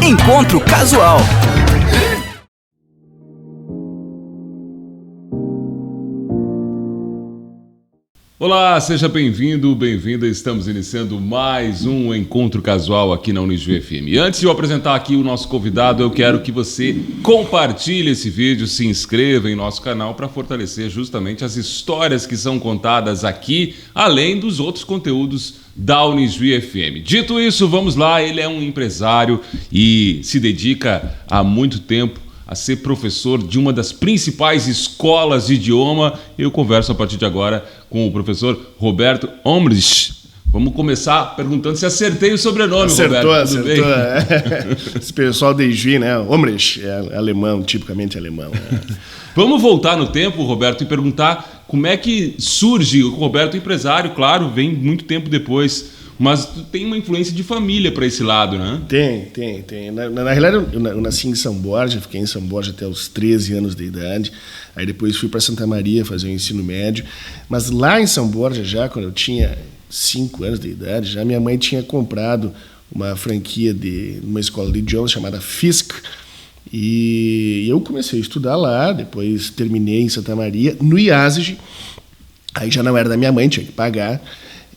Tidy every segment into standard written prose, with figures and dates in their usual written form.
Encontro Casual. Olá, seja bem-vindo, bem-vinda. Estamos iniciando mais um Encontro Casual aqui na Unijuí FM. Antes de eu apresentar aqui o nosso convidado, eu quero que você compartilhe esse vídeo, se inscreva em nosso canal para fortalecer justamente as histórias que são contadas aqui, além dos outros conteúdos da Unijuí FM. Dito isso, vamos lá. Ele é um empresário e se dedica há muito tempo a ser professor de uma das principais escolas de idioma. Eu converso a partir de agora com o professor Roberto Omrich. Vamos começar perguntando se acertei o sobrenome, Roberto. Acertou. Esse pessoal de Juí, né? Omrich é alemão, tipicamente alemão. Né? Vamos voltar no tempo, Roberto, e perguntar como é que surge o Roberto empresário. Claro, vem muito tempo depois, mas tem uma influência de família para esse lado, né? Tem. Na realidade, eu nasci em São Borja, fiquei em São Borja até os 13 anos de idade. Aí depois fui para Santa Maria fazer o ensino médio. Mas lá em São Borja, já quando eu tinha 5 anos de idade, já minha mãe tinha comprado uma franquia de uma escola de idiomas chamada FISC. E eu comecei a estudar lá, depois terminei em Santa Maria, no IASG. Aí já não era da minha mãe, tinha que pagar.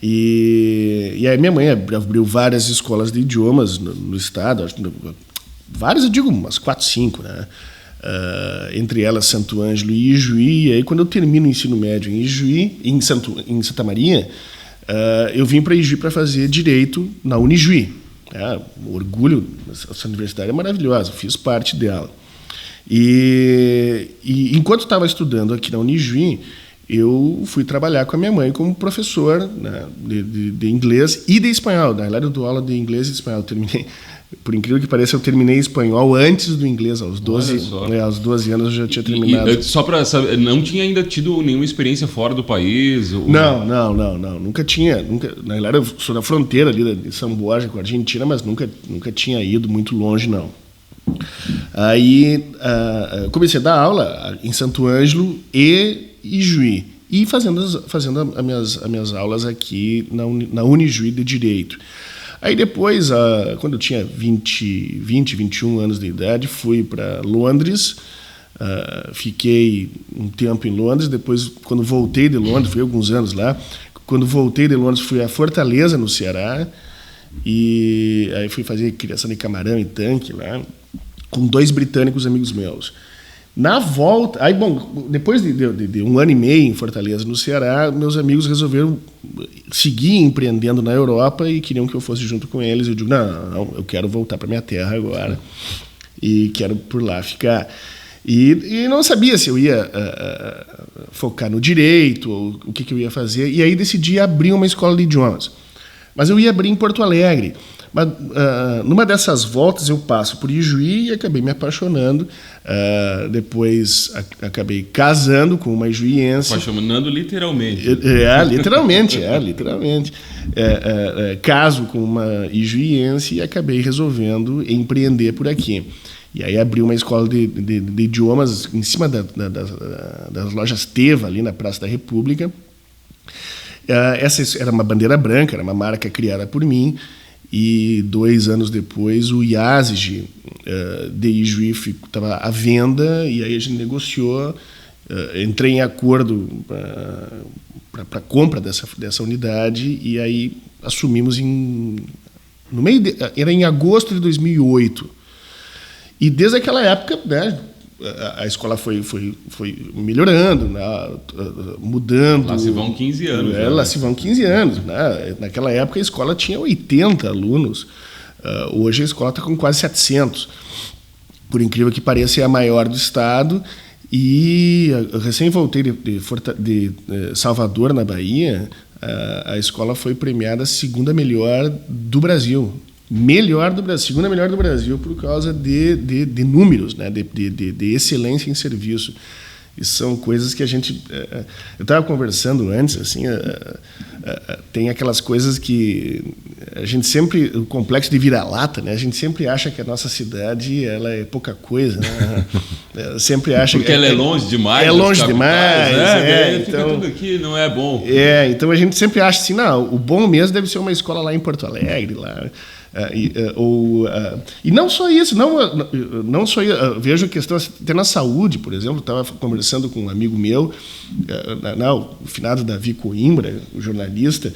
E aí minha mãe abriu várias escolas de idiomas no estado, várias, eu digo umas 4, 5, né? Entre elas Santo Ângelo e Ijuí. E aí quando eu termino o ensino médio em Ijuí, em Santa Maria, eu vim para Ijuí para fazer Direito na Unijuí. Orgulho, essa universidade é maravilhosa, fiz parte dela. E enquanto estava estudando aqui na Unijuí, eu fui trabalhar com a minha mãe como professor, né, de inglês e de espanhol. Na realidade, eu dou aula de inglês e espanhol. Por incrível que pareça, eu terminei espanhol antes do inglês. Aos 12 anos eu já tinha terminado. Só para saber, não tinha ainda tido nenhuma experiência fora do país? Não. Nunca tinha. Na realidade, eu sou da fronteira ali de São Borja com a Argentina, mas nunca tinha ido muito longe, não. Aí comecei a dar aula em Santo Ângelo e Ijuí, e fazendo as minhas aulas aqui na Unijuí de Direito. Aí depois, quando eu tinha 21 anos de idade, fui para Londres, fiquei um tempo em Londres. Depois, quando voltei de Londres, fui alguns anos lá, quando voltei de Londres fui a Fortaleza, no Ceará, e aí fui fazer criação de camarão e tanque lá, com 2 britânicos amigos meus. Na volta, aí, bom, depois de 1 ano e meio em Fortaleza, no Ceará, meus amigos resolveram seguir empreendendo na Europa e queriam que eu fosse junto com eles. Eu digo, não, eu quero voltar para minha terra agora e quero por lá ficar. E não sabia se eu ia focar no direito ou o que eu ia fazer. E aí decidi abrir uma escola de idiomas. Mas eu ia abrir em Porto Alegre. Mas numa dessas voltas eu passo por Ijuí e acabei me apaixonando. Depois acabei casando com uma ijuiense. Apaixonando literalmente. Literalmente. Caso com uma ijuiense e acabei resolvendo empreender por aqui. E aí abri uma escola de idiomas em cima das lojas Teva, ali na Praça da República. Essa era uma bandeira branca, era uma marca criada por mim. E 2 anos depois, o IASG de Ijuí estava à venda, e aí a gente negociou, entrei em acordo para a compra dessa unidade, e aí assumimos era em agosto de 2008. E desde aquela época, né, a escola foi melhorando, né, mudando. Lá se vão 15 anos. Lá se vão 15 anos. Né? Naquela época a escola tinha 80 alunos. Hoje a escola está com quase 700. Por incrível que pareça, é a maior do estado. E eu recém voltei de Salvador, na Bahia. A escola foi premiada a 2ª melhor do Brasil. Segunda melhor do Brasil por causa de números, né? de excelência em serviço. E são coisas que a gente... Eu estava conversando antes, assim, tem aquelas coisas que a gente sempre... O complexo de vira-lata, né? A gente sempre acha que a nossa cidade ela é pouca coisa, né? Sempre acha porque ela é longe demais. É longe demais. Então, tudo aqui não é bom. Então a gente sempre acha assim, não, o bom mesmo deve ser uma escola lá em Porto Alegre, lá... E não só isso, não só vejo a questão até na saúde, por exemplo. Estava conversando com um amigo meu, o finado Davi Coimbra, o jornalista,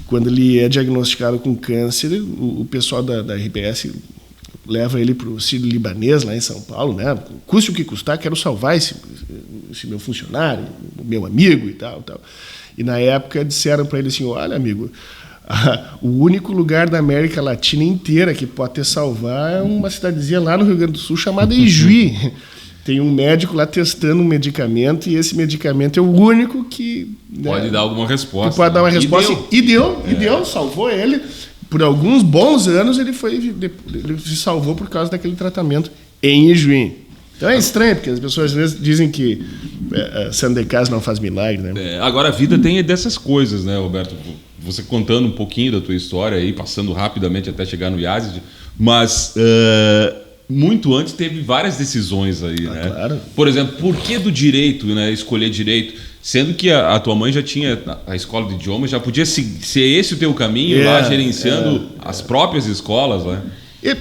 quando ele é diagnosticado com câncer, o pessoal da RBS leva ele para o Sírio-Libanês, lá em São Paulo, né? Custe o que custar, quero salvar esse meu funcionário, o meu amigo e tal. E na época disseram para ele assim, olha, amigo, o único lugar da América Latina inteira que pode te salvar é uma cidadezinha lá no Rio Grande do Sul chamada Ijuí. Tem um médico lá testando um medicamento e esse medicamento é o único que... Pode dar alguma resposta. Que pode dar uma resposta. E deu, salvou ele. Por alguns bons anos ele se salvou por causa daquele tratamento em Ijuí. Então é estranho, porque as pessoas às vezes dizem que santo de casa não faz milagre, né? Agora a vida tem dessas coisas, né, Roberto? Você contando um pouquinho da tua história aí, passando rapidamente até chegar no Yazid, mas muito antes teve várias decisões aí, né? Claro. Por exemplo, por que do direito, né? Escolher direito? Sendo que a tua mãe já tinha a escola de idiomas, já podia ser esse o teu caminho, lá gerenciando as próprias escolas, né?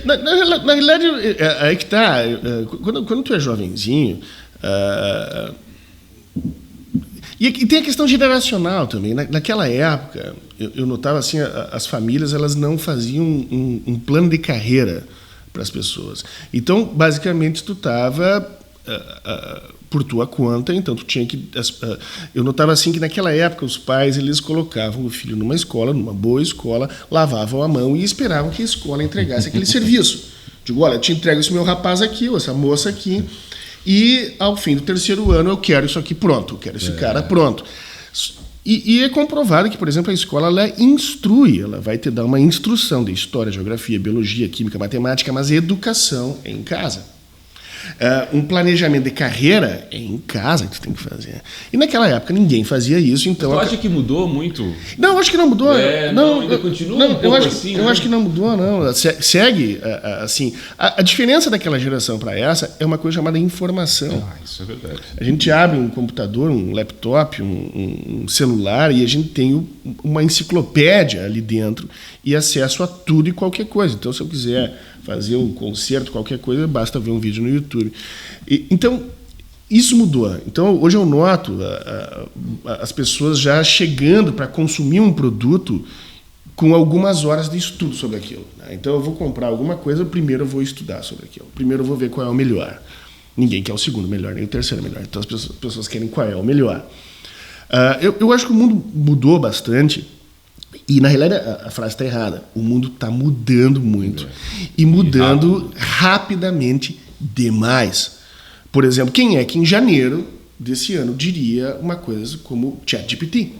Na realidade, aí que tá. Quando tu é jovenzinho. E tem a questão geracional também. Naquela época, eu notava assim, as famílias elas não faziam um plano de carreira para as pessoas. Então, basicamente, tu estava por tua conta, então tu tinha que... Eu notava assim que naquela época os pais eles colocavam o filho numa escola, numa boa escola, lavavam a mão e esperavam que a escola entregasse aquele serviço. Digo, olha, eu te entrego esse meu rapaz aqui, ou essa moça aqui, e ao fim do 3º ano eu quero isso aqui pronto, eu quero esse cara pronto. E é comprovado que, por exemplo, a escola ela instrui, ela vai te dar uma instrução de história, geografia, biologia, química, matemática, mas educação é em casa. Um planejamento de carreira é em casa que tu tem que fazer. E naquela época ninguém fazia isso, então... Tu acha que mudou muito? Não, acho que não mudou. Ainda continua um pouco assim, eu acho que não mudou, não. Segue, assim... A diferença daquela geração para essa é uma coisa chamada informação. Isso é verdade. A gente abre um computador, um laptop, um celular e a gente tem uma enciclopédia ali dentro e acesso a tudo e qualquer coisa. Então, se eu quiser fazer um concerto, qualquer coisa, basta ver um vídeo no YouTube. Então, isso mudou. Então, hoje eu noto as pessoas já chegando para consumir um produto com algumas horas de estudo sobre aquilo. Né? Então, eu vou comprar alguma coisa, primeiro eu vou estudar sobre aquilo. Primeiro eu vou ver qual é o melhor. Ninguém quer o segundo melhor, nem o terceiro melhor. Então, as pessoas querem qual é o melhor. Eu acho que o mundo mudou bastante. E, na realidade, a frase está errada. O mundo está mudando muito. E mudando rapidamente demais. Por exemplo, quem é que em janeiro desse ano diria uma coisa como ChatGPT?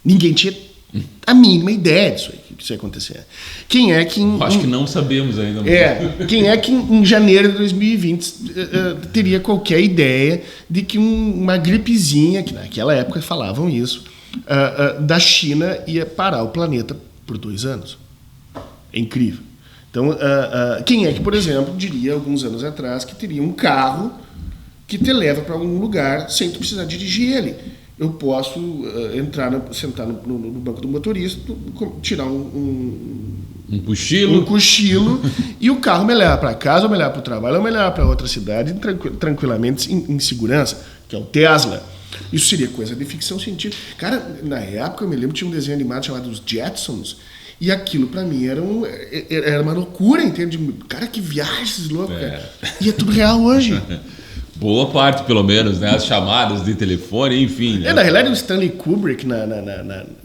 Ninguém tinha a mínima ideia disso aí, que isso ia acontecer. Quem é que... Acho que não sabemos ainda. Quem é que em janeiro de 2020 teria qualquer ideia de que uma gripezinha, que naquela época falavam isso, da China ia parar o planeta por 2 anos. É incrível. Então, quem é que, por exemplo, diria alguns anos atrás que teria um carro que te leva para algum lugar sem tu precisar dirigir ele? Eu posso sentar no banco do motorista, tirar um cochilo e o carro me leva para casa, ou me leva para o trabalho, ou me leva para outra cidade tranquilamente em segurança, que é o Tesla. Isso seria coisa de ficção científica. Cara, na época, eu me lembro, tinha um desenho animado chamado Os Jetsons, e aquilo pra mim era uma loucura, entende? Cara, que viagem esses loucos, cara. E é tudo real hoje. Boa parte, pelo menos, né? As chamadas de telefone, enfim. Né? Na realidade, o Stanley Kubrick,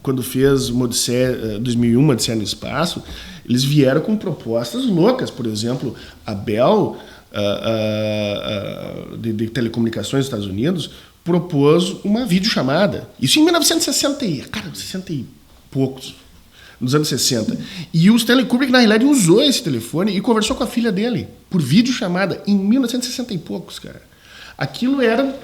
quando fez 2001, uma Odisseia no Espaço, eles vieram com propostas loucas. Por exemplo, a Bell, de telecomunicações dos Estados Unidos, propôs uma videochamada. Isso em 60 e poucos, nos anos 60. E o Stanley Kubrick, na realidade, usou esse telefone e conversou com a filha dele por videochamada em 1960 e poucos, cara. Aquilo era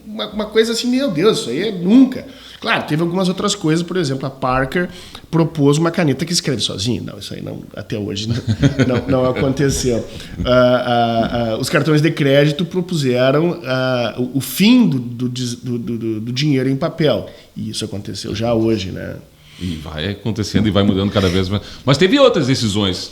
uma coisa assim, meu Deus, isso aí é nunca. Claro, teve algumas outras coisas, por exemplo, a Parker propôs uma caneta que escreve sozinha. Não, isso aí não, até hoje não aconteceu. Os cartões de crédito propuseram o fim do dinheiro em papel. E isso aconteceu já hoje, né? E vai acontecendo e vai mudando cada vez mais. Mas teve outras decisões.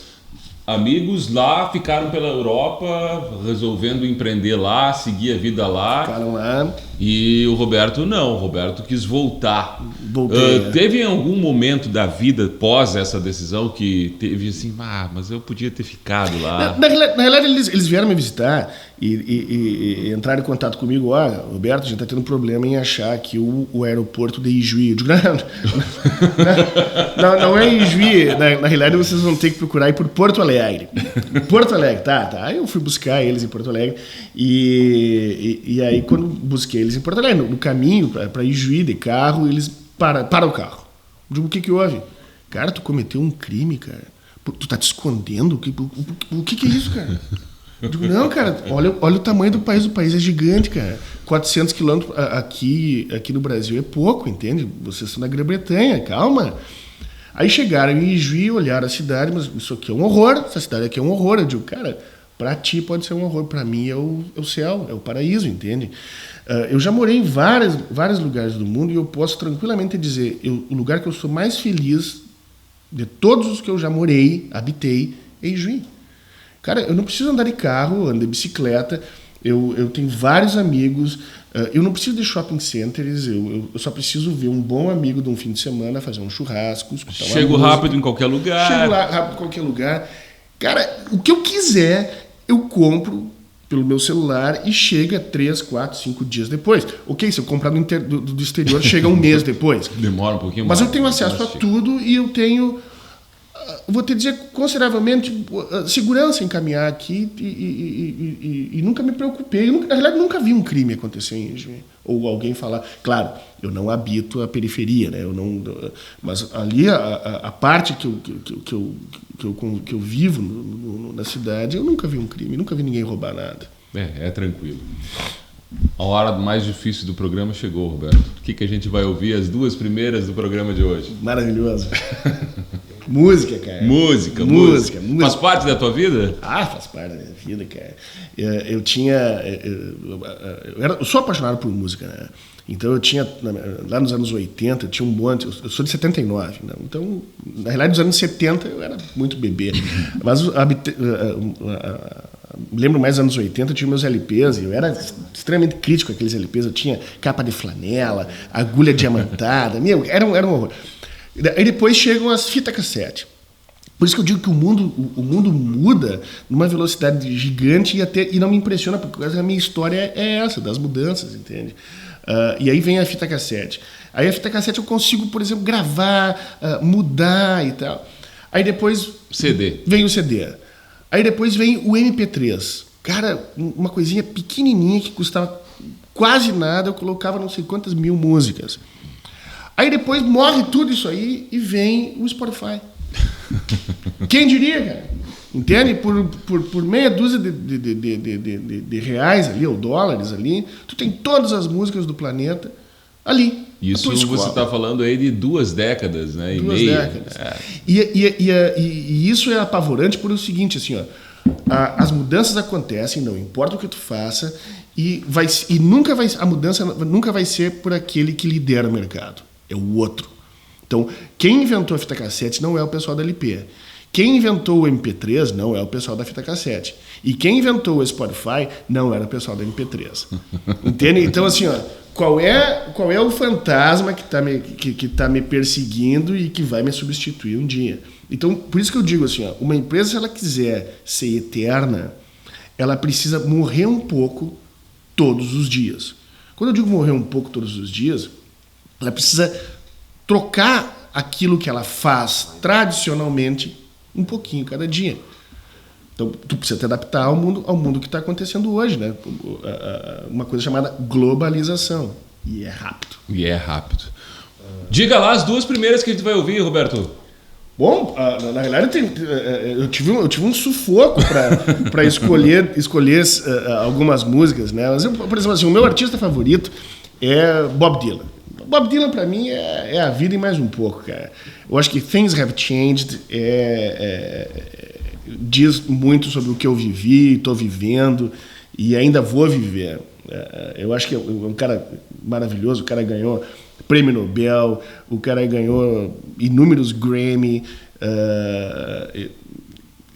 amigos lá ficaram pela Europa, resolvendo empreender lá, seguir a vida lá. Ficaram lá. E o Roberto não, o Roberto quis voltar. Voltei. Teve em algum momento da vida, pós essa decisão, que teve assim, mas eu podia ter ficado lá. Na realidade, eles vieram me visitar e entraram em contato comigo. Olha, Roberto, a gente está tendo problema em achar aqui o aeroporto de Ijuí. Eu digo, não é Ijuí. Na realidade, vocês vão ter que procurar ir por Porto Alegre. Porto Alegre, tá. Aí eu fui buscar eles em Porto Alegre. E aí, quando busquei eles em Porto Alegre, no caminho para Ijuí de carro, eles param o carro. Eu digo, o que houve? Cara, tu cometeu um crime, cara. Tu tá te escondendo? O que é isso, cara? Eu digo, não, cara, olha o tamanho do país é gigante, cara. 400 quilômetros aqui no Brasil é pouco, entende? Vocês estão na Grã-Bretanha, calma. Aí chegaram em Ijuí, olharam a cidade, mas isso aqui é um horror, essa cidade aqui é um horror. Eu digo, cara, pra ti pode ser um horror, pra mim é o céu, é o paraíso, entende? Eu já morei em vários lugares do mundo e eu posso tranquilamente dizer, o lugar que eu sou mais feliz de todos os que eu já morei, habitei, é Ijuí. Cara, eu não preciso andar de carro, ando de bicicleta, eu tenho vários amigos, eu não preciso de shopping centers, eu só preciso ver um bom amigo de um fim de semana, fazer um churrasco, escutar uma Chego música. rápido em qualquer lugar. Chego lá rápido em qualquer lugar. Cara, o que eu quiser, eu compro pelo meu celular e chega 3, 4, 5 dias depois. Ok, se eu comprar do exterior, chega um mês depois. Demora um pouquinho mais. Mas eu tenho acesso a tudo e eu tenho, vou te dizer, consideravelmente segurança em caminhar aqui e nunca me preocupei. Na realidade, nunca vi um crime acontecer em Ijuí. Ou alguém falar... Claro, eu não habito a periferia, né? Mas ali, a parte que eu vivo na cidade, eu nunca vi um crime, nunca vi ninguém roubar nada. É tranquilo. A hora mais difícil do programa chegou, Roberto. O que a gente vai ouvir? As duas primeiras do programa de hoje. Maravilhoso. Música, cara. Música. Faz parte da tua vida? Faz parte da minha vida, cara. Eu sou apaixonado por música, né? Então eu tinha, lá nos anos 80, eu tinha um monte, eu sou de 79, né? Então, na realidade, nos anos 70 eu era muito bebê. Mas lembro mais dos anos 80, eu tinha meus LPs e eu era extremamente crítico àqueles LPs. Eu tinha capa de flanela, agulha diamantada, era um horror. Aí depois chegam as fitas cassete. Por isso que eu digo que o mundo muda numa velocidade gigante e não me impressiona, porque a minha história é essa, das mudanças, entende? E aí vem a fita cassete. Aí a fita cassete eu consigo, por exemplo, gravar, mudar e tal. Aí depois vem o CD. Aí depois vem o MP3. Cara, uma coisinha pequenininha que custava quase nada, eu colocava não sei quantas mil músicas. Aí depois morre tudo isso aí e vem o Spotify. Quem diria, cara? Entende? Por meia dúzia de reais ali, ou dólares ali, tu tem todas as músicas do planeta ali. Isso você está falando aí de 2 décadas, né? 2 décadas. E isso é apavorante por o seguinte, assim, ó, as mudanças acontecem, não importa o que tu faça, a mudança nunca vai ser por aquele que lidera o mercado. É o outro. Então, quem inventou a fita cassete não é o pessoal da LP. Quem inventou o MP3 não é o pessoal da fita cassete. E quem inventou o Spotify não era o pessoal da MP3. Entende? Então, assim, ó, qual é o fantasma que tá me perseguindo e que vai me substituir um dia? Então, por isso que eu digo assim, ó, uma empresa, se ela quiser ser eterna, ela precisa morrer um pouco todos os dias. Quando eu digo morrer um pouco todos os dias, ela precisa trocar aquilo que ela faz tradicionalmente um pouquinho cada dia. Então, tu precisa te adaptar ao mundo que está acontecendo hoje, né? Uma coisa chamada globalização. E é rápido. Diga lá as 2 primeiras que a gente vai ouvir, Roberto. Bom, na realidade eu tive um sufoco para escolher algumas músicas, né? Mas por exemplo, assim, o meu artista favorito é Bob Dylan. Bob Dylan, para mim, é a vida e mais um pouco, cara. Eu acho que Things Have Changed diz muito sobre o que eu vivi, estou vivendo e ainda vou viver. Eu acho que é um cara maravilhoso. O cara ganhou Prêmio Nobel, o cara ganhou inúmeros Grammy.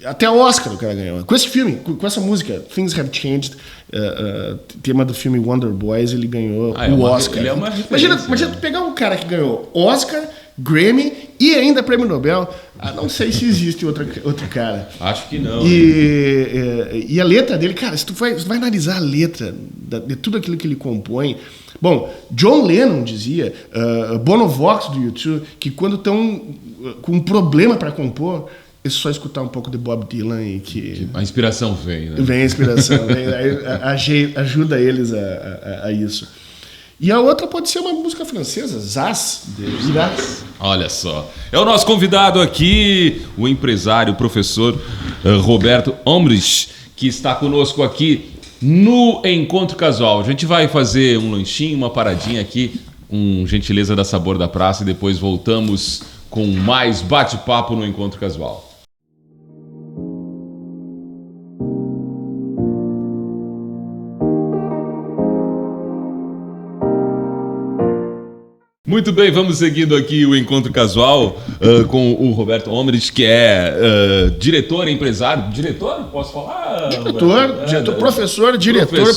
Até Oscar o cara ganhou. Com esse filme, com essa música, Things Have Changed, tema do filme Wonder Boys, ele ganhou o Oscar. Ele é uma imagina tu pegar um cara que ganhou Oscar, Grammy e ainda Prêmio Nobel. Não sei se existe outro cara. Acho que não. E a letra dele, cara, se tu vai analisar a letra de tudo aquilo que ele compõe. Bom, John Lennon dizia, Bono Vox do U2, que quando estão com um problema para compor, é só escutar um pouco de Bob Dylan e que a inspiração vem, né? Vem a inspiração, ajuda eles a isso. E a outra pode ser uma música francesa, Zaz, de Zaz. Olha só. É o nosso convidado aqui, o empresário, o professor Roberto Omrich, que está conosco aqui no Encontro Casual. A gente vai fazer um lanchinho, uma paradinha aqui, com gentileza da Sabor da Praça, e depois voltamos com mais bate-papo no Encontro Casual. Muito bem, vamos seguindo aqui o Encontro Casual com o Roberto Omrich, que é diretor, empresário. Diretor? Posso falar? Diretor, professor,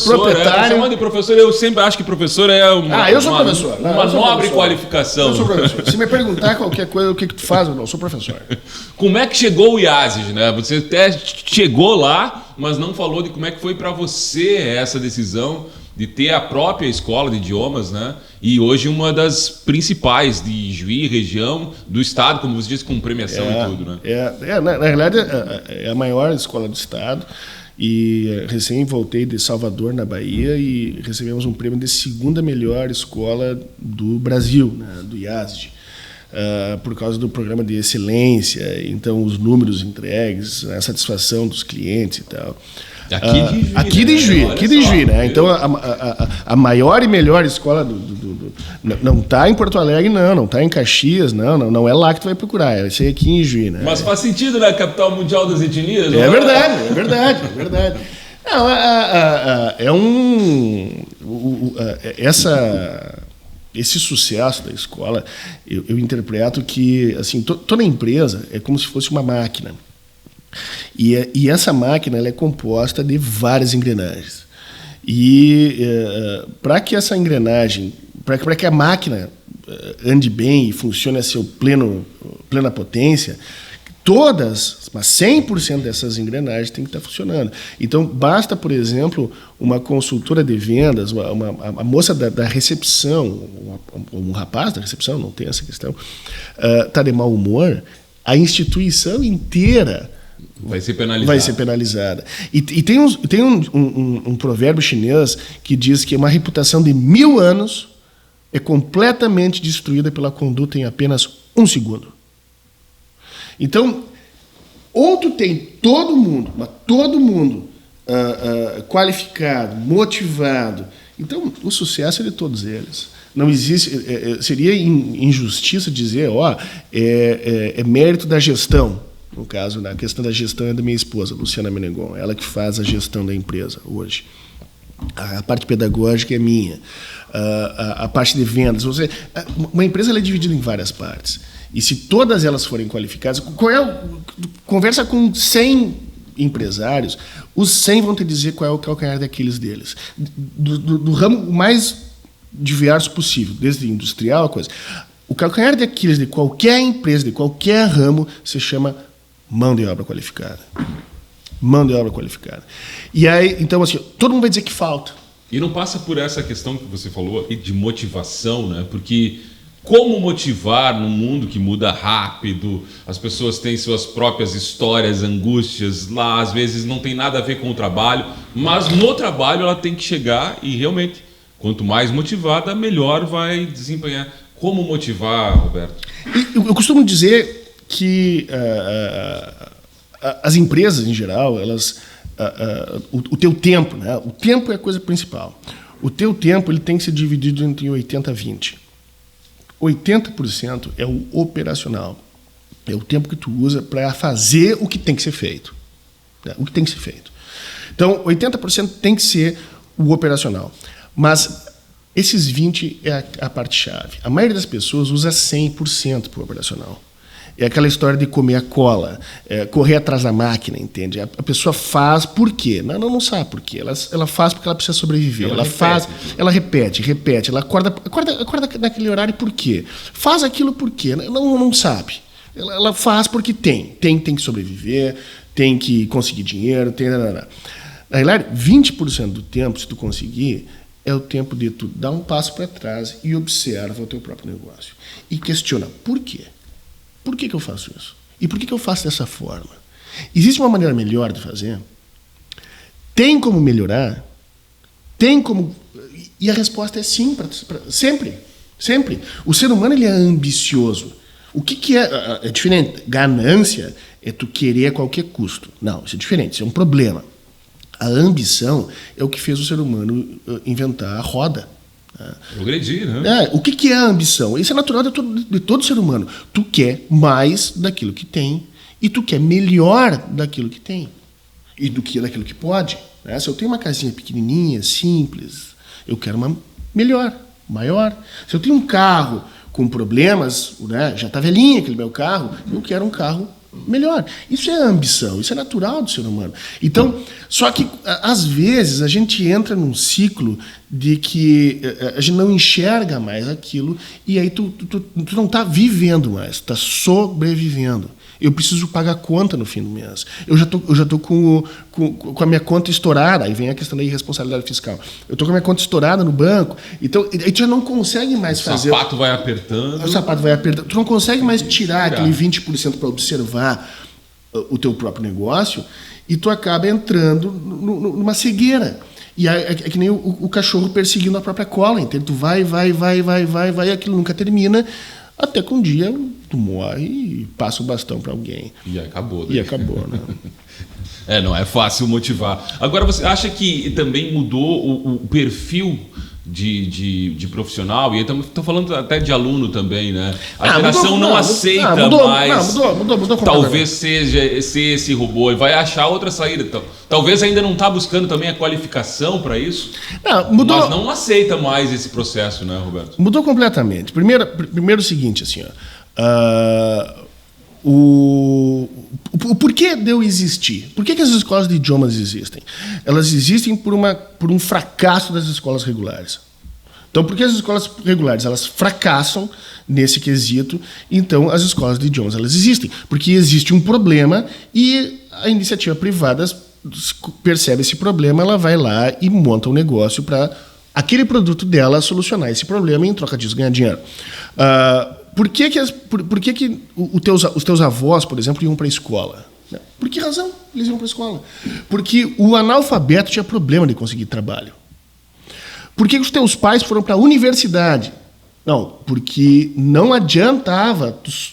proprietário. Chamando de professor, eu sempre acho que professor é uma, eu sou professor. Uma nobre qualificação. Eu sou professor. Se me perguntar qualquer coisa, o que tu faz, eu não sou professor. Como é que chegou o IASES, né? Você até chegou lá, mas não falou de como é que foi para você essa decisão de ter a própria escola de idiomas, né? E hoje uma das principais de Juí, região, do estado, como você disse, com premiação e tudo, né? Na realidade, é a maior escola do estado. E recém voltei de Salvador, na Bahia, e recebemos um prêmio de segunda melhor escola do Brasil, né, do IASD. Por causa do programa de excelência, então os números entregues, a satisfação dos clientes e tal. Aqui de Juí, né? Então a maior e melhor escola não está em Porto Alegre, não está em Caxias, não é lá que tu vai procurar, é isso aí aqui em Juí, né? Mas faz sentido, né? Capital mundial das etnias. É verdade. Esse sucesso da escola, eu interpreto que assim, toda empresa é como se fosse uma máquina. E essa máquina ela é composta de várias engrenagens. E para que essa engrenagem, para que a máquina ande bem e funcione a seu plena potência, mas 100% dessas engrenagens têm que estar funcionando. Então, basta, por exemplo, uma consultora de vendas, a moça da recepção, um rapaz da recepção, não tem essa questão, está de mau humor, a instituição inteira vai ser penalizada. E tem um provérbio chinês que diz que uma reputação de 1000 anos é completamente destruída pela conduta em apenas 1 segundo. Então, ou tu tem todo mundo qualificado, motivado. Então, o sucesso é de todos eles. Não existe, seria injustiça dizer, é mérito da gestão. No caso, a questão da gestão é da minha esposa, Luciana Menegon, ela que faz a gestão da empresa hoje. A parte pedagógica é minha. A parte de vendas. Uma empresa ela é dividida em várias partes. E se todas elas forem qualificadas, conversa com 100 empresários, os 100 vão te dizer qual é o calcanhar daqueles deles. Do ramo mais diverso possível, desde industrial a coisa. O calcanhar de Aquiles de qualquer empresa, de qualquer ramo, se chama mão de obra qualificada. Mão de obra qualificada. E aí, então, assim, todo mundo vai dizer que falta. E não passa por essa questão que você falou aqui de motivação, né? Porque como motivar num mundo que muda rápido, as pessoas têm suas próprias histórias, angústias, lá às vezes não tem nada a ver com o trabalho, mas no trabalho ela tem que chegar e realmente, quanto mais motivada, melhor vai desempenhar. Como motivar, Roberto? Eu costumo dizer que as empresas, em geral, elas, o teu tempo, né? O tempo é a coisa principal. O teu tempo ele tem que ser dividido entre 80 e 20. 80% é o operacional. É o tempo que tu usa para fazer o que tem que ser feito. O que tem que ser feito. Então, 80% tem que ser o operacional. Mas esses 20% é a parte-chave. A maioria das pessoas usa 100% para o operacional. É aquela história de comer a cola, correr atrás da máquina, entende? A pessoa faz por quê? Não sabe por quê. Ela faz porque ela precisa sobreviver. Ela repete. Ela acorda naquele horário por quê? Faz aquilo por quê? Não sabe. Ela faz porque tem que sobreviver, tem que conseguir dinheiro, Na realidade, 20% do tempo, se tu conseguir, é o tempo de tu dar um passo para trás e observa o teu próprio negócio. E questiona, por quê? Por que eu faço isso? E por que eu faço dessa forma? Existe uma maneira melhor de fazer? Tem como melhorar? Tem como... E a resposta é sim, sempre. Sempre. O ser humano ele é ambicioso. O que é? É diferente. Ganância é tu querer a qualquer custo. Não, isso é diferente, isso é um problema. A ambição é o que fez o ser humano inventar a roda. Progredir, né? O que é a ambição? Isso é natural de todo ser humano. Tu quer mais daquilo que tem e tu quer melhor daquilo que tem e daquilo que pode. Se eu tenho uma casinha pequenininha, simples, eu quero uma melhor, maior. Se eu tenho um carro com problemas, já está velhinho aquele meu carro, eu quero um carro melhor. Isso é ambição, isso é natural do ser humano. Então, só que às vezes a gente entra num ciclo de que a gente não enxerga mais aquilo e aí tu não está vivendo mais, tu está sobrevivendo. Eu preciso pagar a conta no fim do mês. Eu já tô com a minha conta estourada. Aí vem a questão da irresponsabilidade fiscal. Eu tô com a minha conta estourada no banco. Então, a gente já não consegue mais fazer... O sapato vai apertando. O sapato vai apertando. Tu não consegue mais tirar aquele 20% para observar o teu próprio negócio e tu acaba entrando numa cegueira. E é que nem o cachorro perseguindo a própria cola. Entende? Tu vai, e aquilo nunca termina. Até que um dia tu morre e passa o bastão para alguém. E acabou. E acabou, né? Não é fácil motivar. Agora, você acha que também mudou o perfil de profissional? E estou falando até de aluno também, né? A geração não aceita mais. Mudou. Talvez seja esse robô e vai achar outra saída. Talvez ainda não está buscando também a qualificação para isso. Mudou. Mas não aceita mais esse processo, né, Roberto? Mudou completamente. Primeiro o seguinte, assim, o porquê de eu existir? Por que as escolas de idiomas existem? Elas existem por um fracasso das escolas regulares. Então, porque as escolas regulares elas fracassam nesse quesito, então as escolas de idiomas elas existem. Porque existe um problema e a iniciativa privada percebe esse problema, ela vai lá e monta um negócio para aquele produto dela solucionar esse problema e em troca disso ganhar dinheiro. Por que os teus avós, por exemplo, iam para a escola? Por que razão eles iam para a escola? Porque o analfabeto tinha problema de conseguir trabalho. Por que os teus pais foram para a universidade? Não, porque não adiantava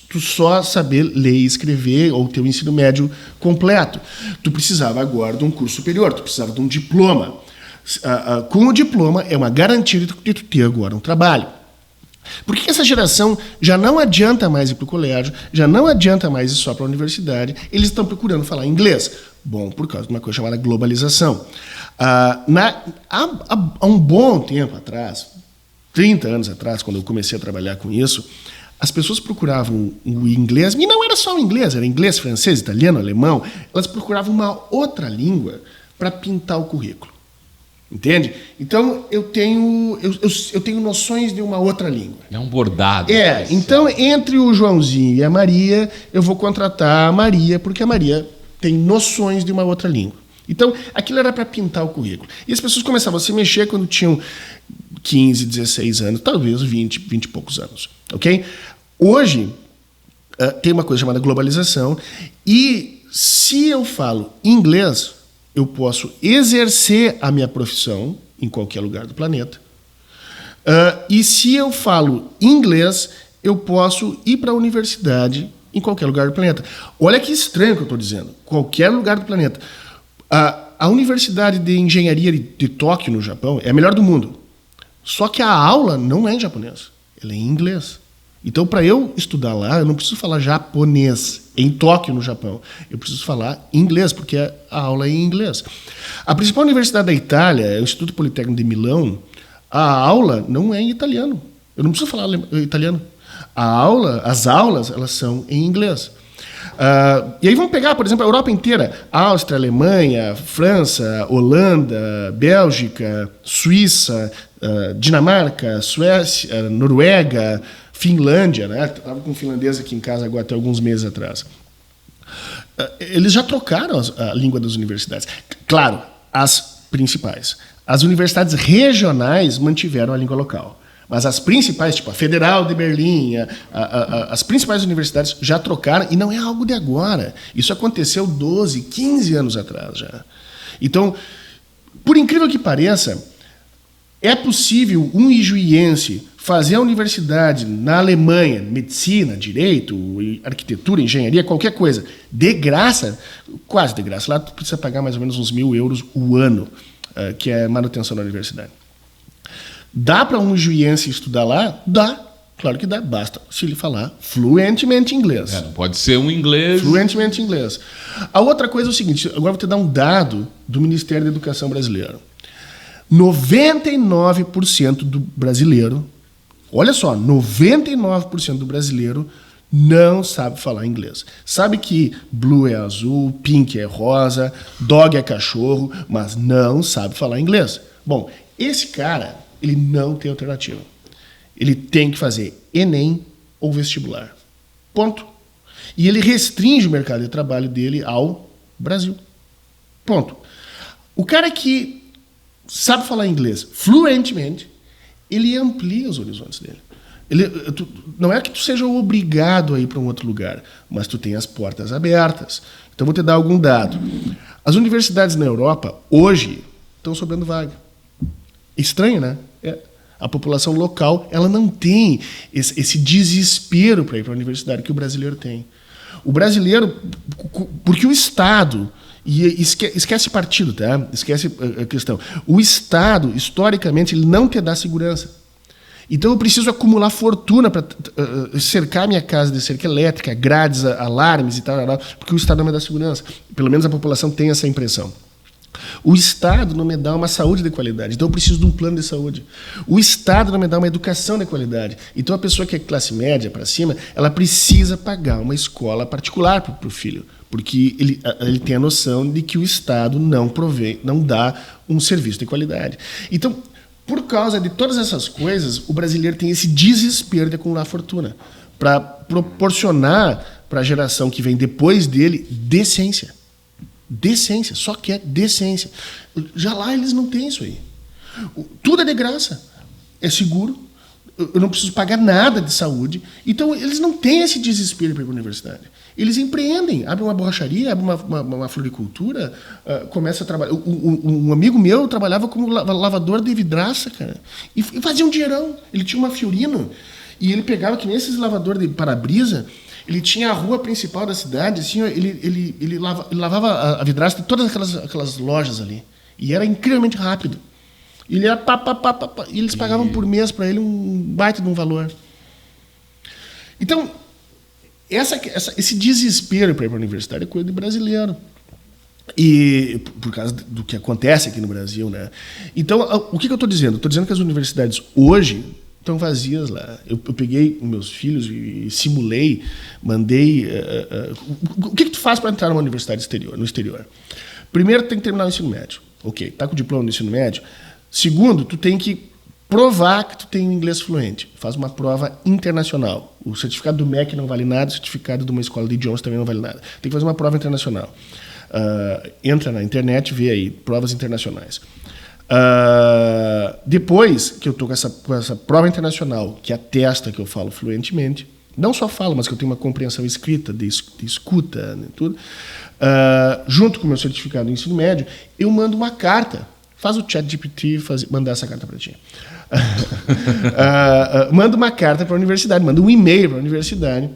tu só saber ler e escrever ou ter o ensino médio completo. Tu precisava agora de um curso superior, tu precisava de um diploma. Com o diploma é uma garantia de tu ter agora um trabalho. Por que essa geração já não adianta mais ir para o colégio, já não adianta mais ir só para a universidade, eles estão procurando falar inglês? Bom, por causa de uma coisa chamada globalização. Há um bom tempo atrás, 30 anos atrás, quando eu comecei a trabalhar com isso, as pessoas procuravam o inglês, e não era só o inglês, era inglês, francês, italiano, alemão, elas procuravam uma outra língua para pintar o currículo. Entende? Então, eu tenho noções de uma outra língua. É um bordado. Então, entre o Joãozinho e a Maria, eu vou contratar a Maria, porque a Maria tem noções de uma outra língua. Então, aquilo era para pintar o currículo. E as pessoas começavam a se mexer quando tinham 15, 16 anos, talvez 20 e poucos anos. Ok? Hoje, tem uma coisa chamada globalização, e se eu falo inglês, eu posso exercer a minha profissão em qualquer lugar do planeta. E se eu falo inglês, eu posso ir para a universidade em qualquer lugar do planeta. Olha que estranho que eu estou dizendo. Qualquer lugar do planeta. A Universidade de Engenharia de Tóquio, no Japão, é a melhor do mundo. Só que a aula não é em japonês. Ela é em inglês. Então, para eu estudar lá, eu não preciso falar japonês em Tóquio, no Japão. Eu preciso falar inglês, porque a aula é em inglês. A principal universidade da Itália é o Instituto Politécnico de Milão. A aula não é em italiano. Eu não preciso falar italiano. as aulas, elas são em inglês. E aí vamos pegar, por exemplo, a Europa inteira. Áustria, Alemanha, França, Holanda, Bélgica, Suíça, Dinamarca, Suécia, Noruega, Finlândia, né? Estava com um finlandês aqui em casa agora até alguns meses atrás. Eles já trocaram a língua das universidades. Claro, as principais. As universidades regionais mantiveram a língua local. Mas as principais, tipo a Federal de Berlim, as principais universidades já trocaram, e não é algo de agora. Isso aconteceu 12, 15 anos atrás já. Então, por incrível que pareça, é possível um ijuiense fazer a universidade na Alemanha, medicina, direito, arquitetura, engenharia, qualquer coisa, de graça, quase de graça. Lá tu precisa pagar mais ou menos uns 1.000 euros o ano, que é manutenção da universidade. Dá para um ijuiense estudar lá? Dá. Claro que dá. Basta se ele falar fluentemente inglês. Não pode ser um inglês... Fluentemente inglês. A outra coisa é o seguinte, agora vou te dar um dado do Ministério da Educação brasileiro. 99% do brasileiro, olha só, 99% do brasileiro não sabe falar inglês. Sabe que blue é azul, pink é rosa, dog é cachorro, mas não sabe falar inglês. Bom, esse cara, ele não tem alternativa. Ele tem que fazer Enem ou vestibular. Ponto. E ele restringe o mercado de trabalho dele ao Brasil. Ponto. O cara que sabe falar inglês fluentemente, ele amplia os horizontes dele. Não é que tu seja obrigado a ir para um outro lugar, mas tu tem as portas abertas. Então, vou te dar algum dado. As universidades na Europa, hoje, estão sobrando vaga. Estranho, né? A população local, ela não tem esse desespero para ir para a universidade que o brasileiro tem. O brasileiro, porque o Estado, e esquece partido, tá? Esquece a questão. O Estado, historicamente, ele não te dá segurança. Então eu preciso acumular fortuna para cercar minha casa de cerca elétrica, grades, alarmes e tal, porque o Estado não me dá segurança. Pelo menos a população tem essa impressão. O Estado não me dá uma saúde de qualidade, então eu preciso de um plano de saúde. O Estado não me dá uma educação de qualidade. Então a pessoa que é classe média para cima, ela precisa pagar uma escola particular para o filho, porque ele tem a noção de que o Estado não dá um serviço de qualidade. Então, por causa de todas essas coisas, o brasileiro tem esse desespero de acumular fortuna para proporcionar para a geração que vem depois dele decência. Decência, só quer decência. Já lá eles não têm isso aí. Tudo é de graça, é seguro, eu não preciso pagar nada de saúde. Então eles não têm esse desespero para ir para a universidade. Eles empreendem, abrem uma borracharia, abrem uma floricultura, começa a trabalhar. Um amigo meu trabalhava como lavador de vidraça, cara, e fazia um dinheirão. Ele tinha uma Fiorino e ele pegava, que nem esses lavadores de para-brisa. Ele tinha a rua principal da cidade, assim, ele lavava a vidraça de todas aquelas lojas ali. E era incrivelmente rápido. E ele era e eles pagavam por mês para ele um baita de um valor. Então, esse desespero para ir para a universidade é coisa de brasileiro. E por causa do que acontece aqui no Brasil, né? Então, o que eu estou dizendo? Estou dizendo que as universidades hoje estão vazias lá. Eu peguei meus filhos e simulei, mandei... o que tu faz para entrar numa universidade no exterior? Primeiro, tem que terminar o ensino médio. Ok, tá com o diploma do ensino médio. Segundo, tu tem que provar que tu tem um inglês fluente. Faz uma prova internacional. O certificado do MEC não vale nada, o certificado de uma escola de idiomas também não vale nada. Tem que fazer uma prova internacional. Entra na internet, vê aí, provas internacionais. Depois que eu estou com essa prova internacional, que atesta que eu falo fluentemente, não só falo, mas que eu tenho uma compreensão escrita, de escuta, né, tudo, junto com o meu certificado do ensino médio, eu mando uma carta. Faz o ChatGPT mandar essa carta para ti. Manda uma carta para a universidade, manda um e-mail para a universidade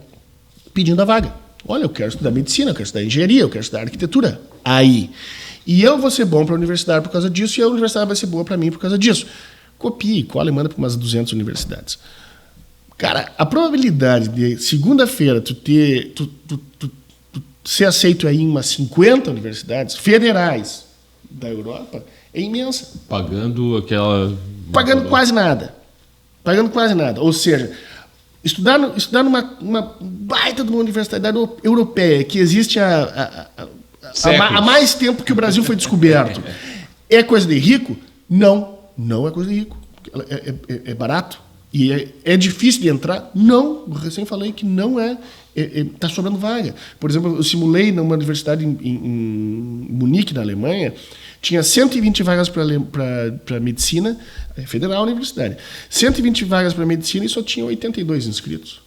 pedindo a vaga. Olha, eu quero estudar medicina, eu quero estudar engenharia, eu quero estudar arquitetura. Aí. E eu vou ser bom para a universidade por causa disso, e a universidade vai ser boa para mim por causa disso. Copia e cola e manda para umas 200 universidades. Cara, a probabilidade de segunda-feira tu ser aceito aí em umas 50 universidades federais da Europa é imensa. Pagando quase nada. Ou seja, Estudar numa baita de uma universidade europeia, que existe há mais tempo que o Brasil foi descoberto, é coisa de rico? Não, não é coisa de rico. É barato. E é difícil de entrar? Não. Eu recém falei que não é. Está sobrando vaga. Por exemplo, eu simulei numa universidade em Munique, na Alemanha, tinha 120 vagas para medicina, federal universidade. 120 vagas para medicina e só tinha 82 inscritos.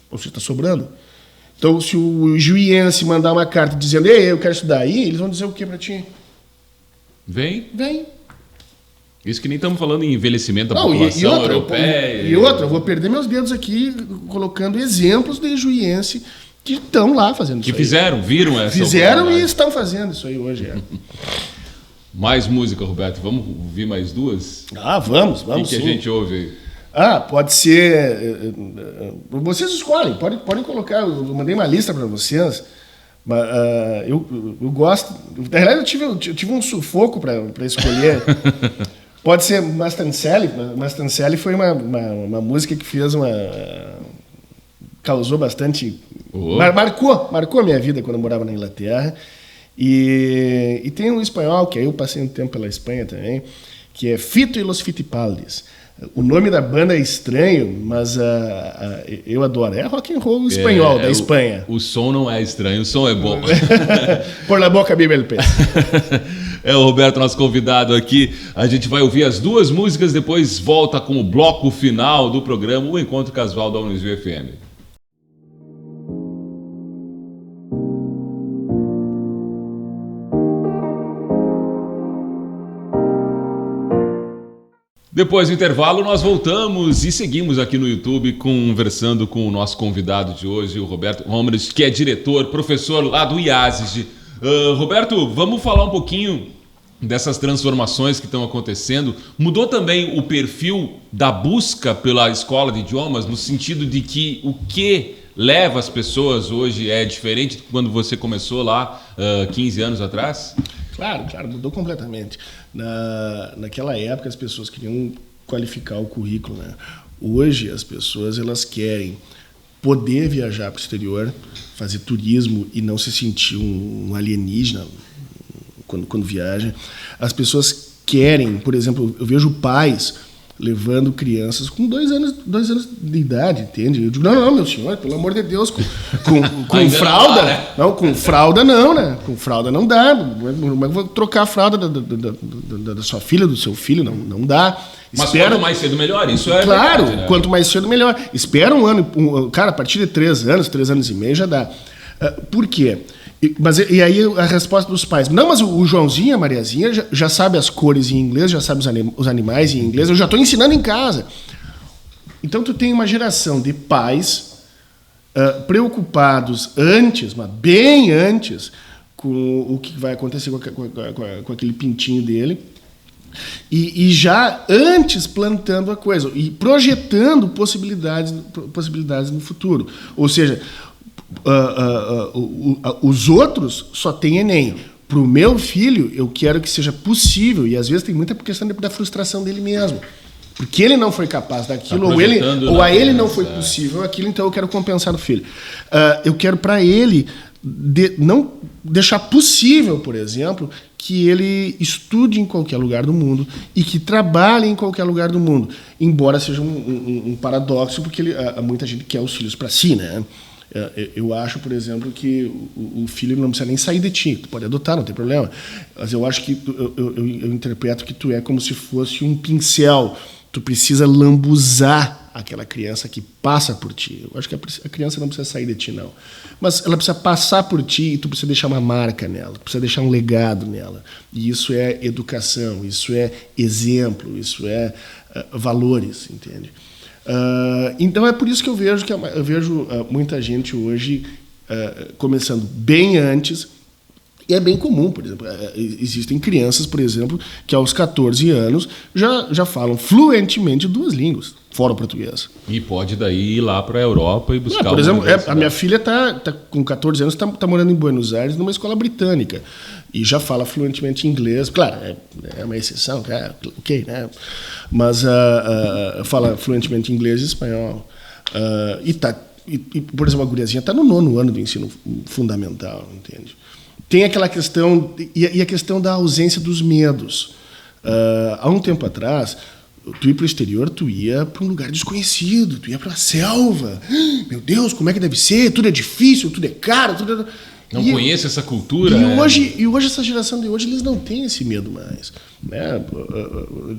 Ou seja, está sobrando. Então, se o juiense mandar uma carta dizendo, ei, eu quero estudar aí, eles vão dizer o que para ti? Vem. Vem. Isso que nem estamos falando em envelhecimento da população europeia. E outra, eu vou perder meus dedos aqui colocando exemplos de juiense que estão lá fazendo isso. Que fizeram, viram essa Fizeram e estão fazendo isso aí hoje. Mais música, Roberto. Vamos ouvir mais duas? Vamos. O que a gente ouve aí? Pode ser... Vocês escolhem, podem colocar. Eu mandei uma lista para vocês. Mas, eu gosto... Na realidade, eu tive um sufoco para escolher. Pode ser Mastancelli. Mastancelli foi uma música que fez causou bastante... Marcou a minha vida quando eu morava na Inglaterra. E tem um espanhol, que aí eu passei um tempo pela Espanha também, que é Fito e los Fitipaldis. O nome da banda é estranho, mas eu adoro. É rock and roll espanhol da Espanha. O som não é estranho, o som é bom. Por la boca vive el pez. É o Roberto, nosso convidado aqui. A gente vai ouvir as duas músicas, depois volta com o bloco final do programa, o Encontro Casual da Unijuí FM. Depois do intervalo, nós voltamos e seguimos aqui no YouTube conversando com o nosso convidado de hoje, o Roberto Homrich, que é diretor, professor lá do IASIG. Roberto, vamos falar um pouquinho dessas transformações que estão acontecendo. Mudou também o perfil da busca pela escola de idiomas, no sentido de que o que leva as pessoas hoje é diferente de quando você começou lá 15 anos atrás? Claro, mudou completamente. Naquela época, as pessoas queriam qualificar o currículo, né? Hoje, as pessoas elas querem poder viajar para o exterior, fazer turismo e não se sentir um alienígena quando viaja. As pessoas querem, por exemplo, eu vejo pais levando crianças com 2 anos de idade, entende? Eu digo, não, meu senhor, pelo amor de Deus, com fralda? Não, né? Não, com fralda não, né? Com fralda não dá. Como é que eu vou trocar a fralda da sua filha, do seu filho? Não dá. Mas quanto mais cedo, melhor. Isso é claro, verdade, né? Quanto mais cedo, melhor. Espera um ano. Cara, a partir de 3 anos e meio já dá. Por quê? E aí a resposta dos pais, não, mas o Joãozinho e a Mariazinha já sabe as cores em inglês, já sabe os animais em inglês, eu já estou ensinando em casa. Então tu tem uma geração de pais preocupados antes, mas bem antes, com o que vai acontecer com aquele pintinho dele, e já antes plantando a coisa, e projetando possibilidades no futuro. Ou seja, os outros só têm Enem. Para o meu filho, eu quero que seja possível, e às vezes tem muita questão da frustração dele mesmo, porque ele não foi capaz daquilo, ou a ele não foi possível aquilo, então eu quero compensar no filho. Eu quero para ele não deixar possível, por exemplo, que ele estude em qualquer lugar do mundo e que trabalhe em qualquer lugar do mundo, embora seja um paradoxo, porque muita gente quer os filhos para si, né? Eu acho, por exemplo, que o filho não precisa nem sair de ti. Tu pode adotar, não tem problema. Mas eu acho que eu interpreto que tu é como se fosse um pincel. Tu precisa lambuzar aquela criança que passa por ti. Eu acho que a criança não precisa sair de ti, não. Mas ela precisa passar por ti e tu precisa deixar uma marca nela. Tu precisa deixar um legado nela. E isso é educação, isso é exemplo, isso é valores, entende? Então é por isso que eu vejo muita gente hoje começando bem antes, e é bem comum, por exemplo, existem crianças, por exemplo, que aos 14 anos já falam fluentemente 2 línguas, fora o português. E pode daí ir lá para a Europa e buscar por exemplo, a minha filha tá com 14 anos, tá morando em Buenos Aires, numa escola britânica, e já fala fluentemente inglês. Claro, é uma exceção, ok, né? Mas fala fluentemente inglês e espanhol. Por exemplo, a guriazinha está no 9º ano do ensino fundamental, entende? Tem aquela questão, e a questão da ausência dos medos. Há um tempo atrás, tu ia para o exterior, tu ia para um lugar desconhecido, tu ia para a selva. Meu Deus, como é que deve ser? Tudo é difícil, tudo é caro, tudo é... Não conhece essa cultura. E hoje, essa geração de hoje, eles não têm esse medo mais. Né?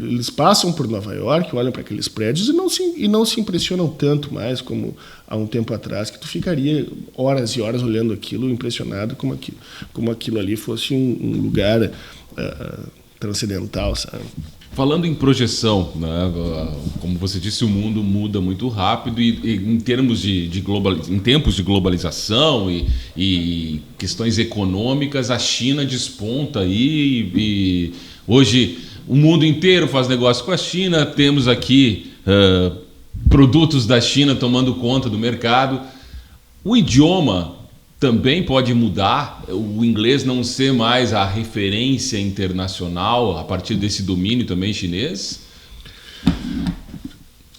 Eles passam por Nova York, olham para aqueles prédios e não se impressionam tanto mais como há um tempo atrás, que tu ficaria horas e horas olhando aquilo, impressionado como aquilo ali fosse um lugar transcendental, sabe? Falando em projeção, né, como você disse, o mundo muda muito rápido e em tempos de globalização e questões econômicas, a China desponta aí e hoje o mundo inteiro faz negócio com a China, temos aqui produtos da China tomando conta do mercado. O idioma também pode mudar, o inglês não ser mais a referência internacional a partir desse domínio também chinês?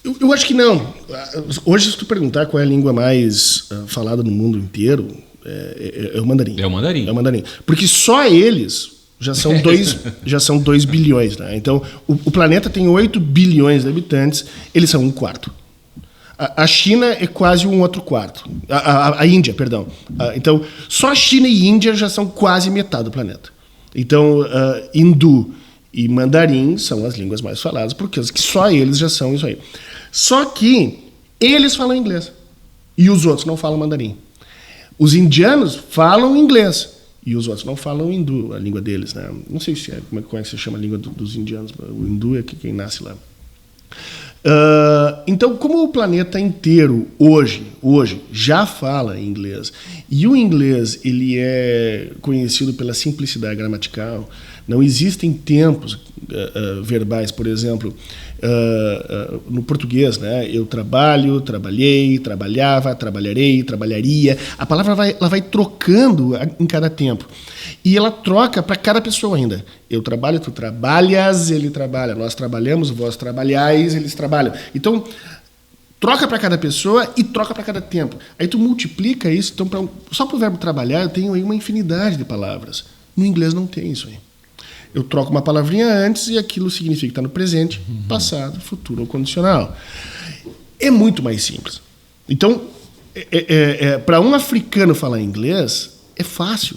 Eu acho que não. Hoje, se tu perguntar qual é a língua mais falada no mundo inteiro, é o mandarim. É o mandarim. É o mandarim. Porque só eles já são 2 bilhões. Né? Então, o planeta tem 8 bilhões de habitantes, eles são 1/4. A China é quase um outro quarto. A Índia, perdão. Então, só a China e a Índia já são quase metade do planeta. Então, hindu e mandarim são as línguas mais faladas, porque só eles já são isso aí. Só que eles falam inglês e os outros não falam mandarim. Os indianos falam inglês e os outros não falam hindu, a língua deles. Né? Não sei como é que se chama a língua dos indianos. O hindu é quem nasce lá. Então, como o planeta inteiro hoje já fala inglês e o inglês ele é conhecido pela simplicidade gramatical, não existem tempos verbais, por exemplo, no português, né? Eu trabalho, trabalhei, trabalhava, trabalharei, trabalharia. A palavra ela vai trocando em cada tempo. E ela troca para cada pessoa ainda. Eu trabalho, tu trabalhas, ele trabalha. Nós trabalhamos, vós trabalhais, eles trabalham. Então, troca para cada pessoa e troca para cada tempo. Aí tu multiplica isso. Então, só para o verbo trabalhar, eu tenho aí uma infinidade de palavras. No inglês não tem isso aí. Eu troco uma palavrinha antes e aquilo significa que está no presente, passado, futuro ou condicional. É muito mais simples. Então, para um africano falar inglês, é fácil.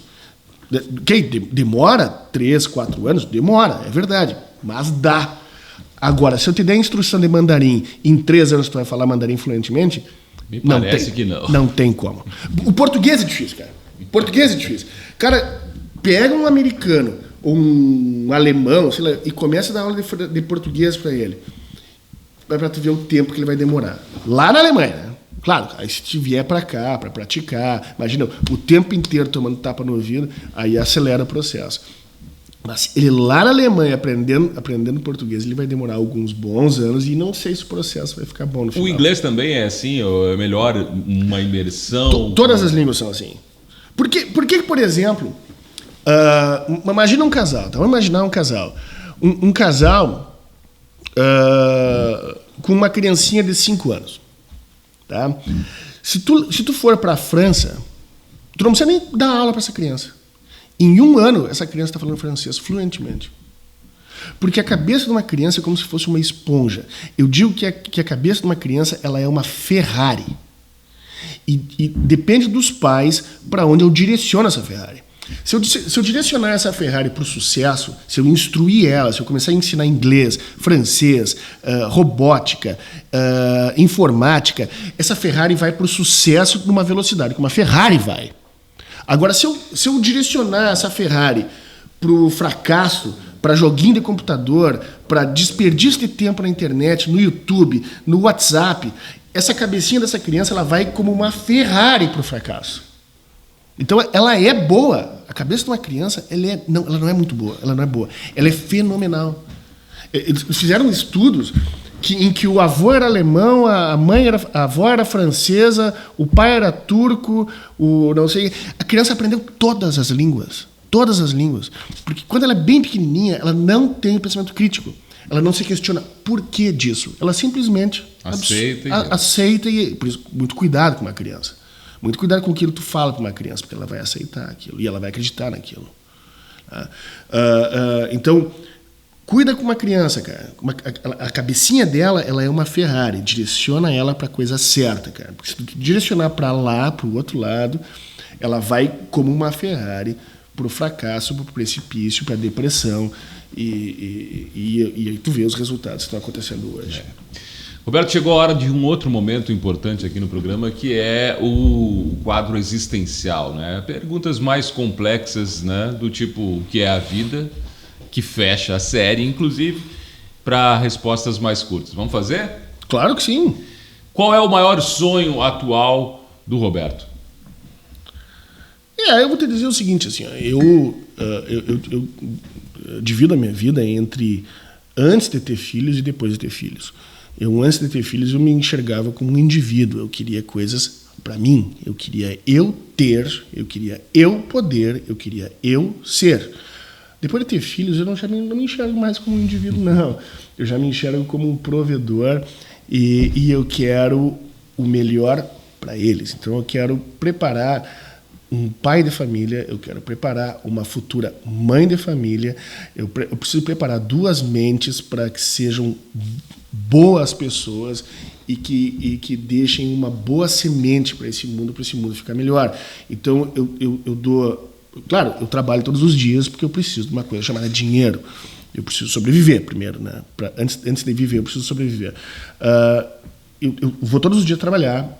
Demora 3, 4 anos? Demora, é verdade, mas dá. Agora, se eu te der a instrução de mandarim, em 3 anos tu vai falar mandarim fluentemente? Me parece que não. Não tem como. O português é difícil, cara. O português é difícil. Cara, pega um americano ou um alemão, sei lá, e começa a dar aula de português para ele. Vai para tu ver o tempo que ele vai demorar. Lá na Alemanha, né? Claro, aí se tu vier para cá, para praticar, imagina, o tempo inteiro tomando tapa no ouvido, aí acelera o processo. Mas ele lá na Alemanha, aprendendo português, ele vai demorar alguns bons anos e não sei se o processo vai ficar bom no final. O inglês também é assim, ou é melhor uma imersão? Todas as línguas são assim. Por que, por exemplo, imagina um casal, tá? Vamos imaginar um casal. Um casal com uma criancinha de 5 anos. Tá? Se tu for para a França, tu não precisa nem dar aula para essa criança. Em 1 ano, essa criança está falando francês fluentemente. Porque a cabeça de uma criança é como se fosse uma esponja. Eu digo que a cabeça de uma criança ela é uma Ferrari. E depende dos pais para onde eu direciono essa Ferrari. Se eu direcionar essa Ferrari para o sucesso, se eu instruir ela, se eu começar a ensinar inglês, francês, robótica, informática, essa Ferrari vai para o sucesso numa velocidade que uma Ferrari vai. Agora, se eu direcionar essa Ferrari para o fracasso, para joguinho de computador, para desperdício de tempo na internet, no YouTube, no WhatsApp, essa cabecinha dessa criança ela vai como uma Ferrari para o fracasso. Então, ela é boa. A cabeça de uma criança, ela não é muito boa. Ela não é boa. Ela é fenomenal. Eles fizeram estudos em que o avô era alemão, a avó era francesa, o pai era turco, não sei. A criança aprendeu todas as línguas. Todas as línguas. Porque quando ela é bem pequenininha, ela não tem pensamento crítico. Ela não se questiona por que disso. Ela simplesmente Aceita e por isso, muito cuidado com uma criança. Muito cuidado com aquilo que tu fala para uma criança, porque ela vai aceitar aquilo e ela vai acreditar naquilo. Então, cuida com uma criança, cara. A cabecinha dela, ela é uma Ferrari. Direciona ela para a coisa certa, cara. Porque se tu direcionar para lá, para o outro lado, ela vai como uma Ferrari para o fracasso, para o precipício, para a depressão. E aí tu vê os resultados que estão acontecendo hoje. Roberto, chegou a hora de um outro momento importante aqui no programa, que é o quadro existencial, né? Perguntas mais complexas, né? Do tipo, o que é a vida, que fecha a série, inclusive, para respostas mais curtas. Vamos fazer? Claro que sim. Qual é o maior sonho atual do Roberto? Eu vou te dizer o seguinte, assim, eu divido a minha vida entre antes de ter filhos e depois de ter filhos. Antes de ter filhos, eu me enxergava como um indivíduo. Eu queria coisas para mim. Eu queria eu ter, eu queria eu poder, eu queria eu ser. Depois de ter filhos, eu não me enxergo mais como um indivíduo, não. Eu já me enxergo como um provedor e eu quero o melhor para eles. Então, eu quero preparar um pai de família, eu quero preparar uma futura mãe de família. Eu preciso preparar duas mentes para que sejam boas pessoas e que deixem uma boa semente para esse mundo ficar melhor. Então, eu dou... Claro, eu trabalho todos os dias porque eu preciso de uma coisa chamada dinheiro. Eu preciso sobreviver primeiro, né? Antes de viver, eu preciso sobreviver. Eu vou todos os dias trabalhar.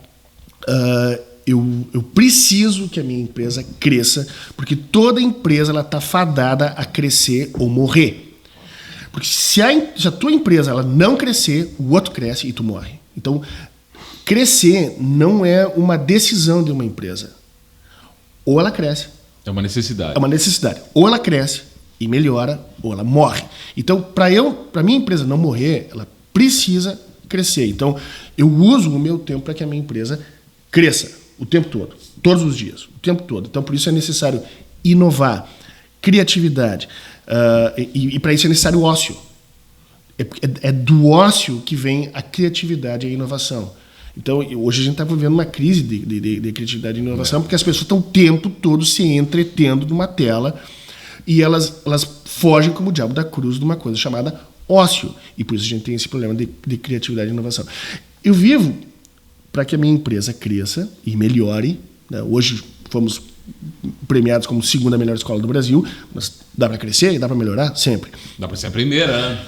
Eu preciso que a minha empresa cresça, porque toda empresa está fadada a crescer ou morrer. Porque se a tua empresa ela não crescer, o outro cresce e tu morre. Então, crescer não é uma decisão de uma empresa. Ou ela cresce. É uma necessidade. É uma necessidade. Ou ela cresce e melhora, ou ela morre. Então, para minha empresa não morrer, ela precisa crescer. Então, eu uso o meu tempo para que a minha empresa cresça o tempo todo, todos os dias, o tempo todo. Então, por isso é necessário inovar, criatividade. E para isso é necessário ócio. É do ócio que vem a criatividade e a inovação. Então, hoje a gente está vivendo uma crise de criatividade e inovação porque as pessoas estão o tempo todo se entretendo numa tela e elas fogem como o diabo da cruz de uma coisa chamada ócio. E por isso a gente tem esse problema de criatividade e inovação. Eu vivo para que a minha empresa cresça e melhore. Né? Hoje fomos premiados como segunda melhor escola do Brasil, mas dá para crescer e dá para melhorar sempre. Dá para ser a primeira, né?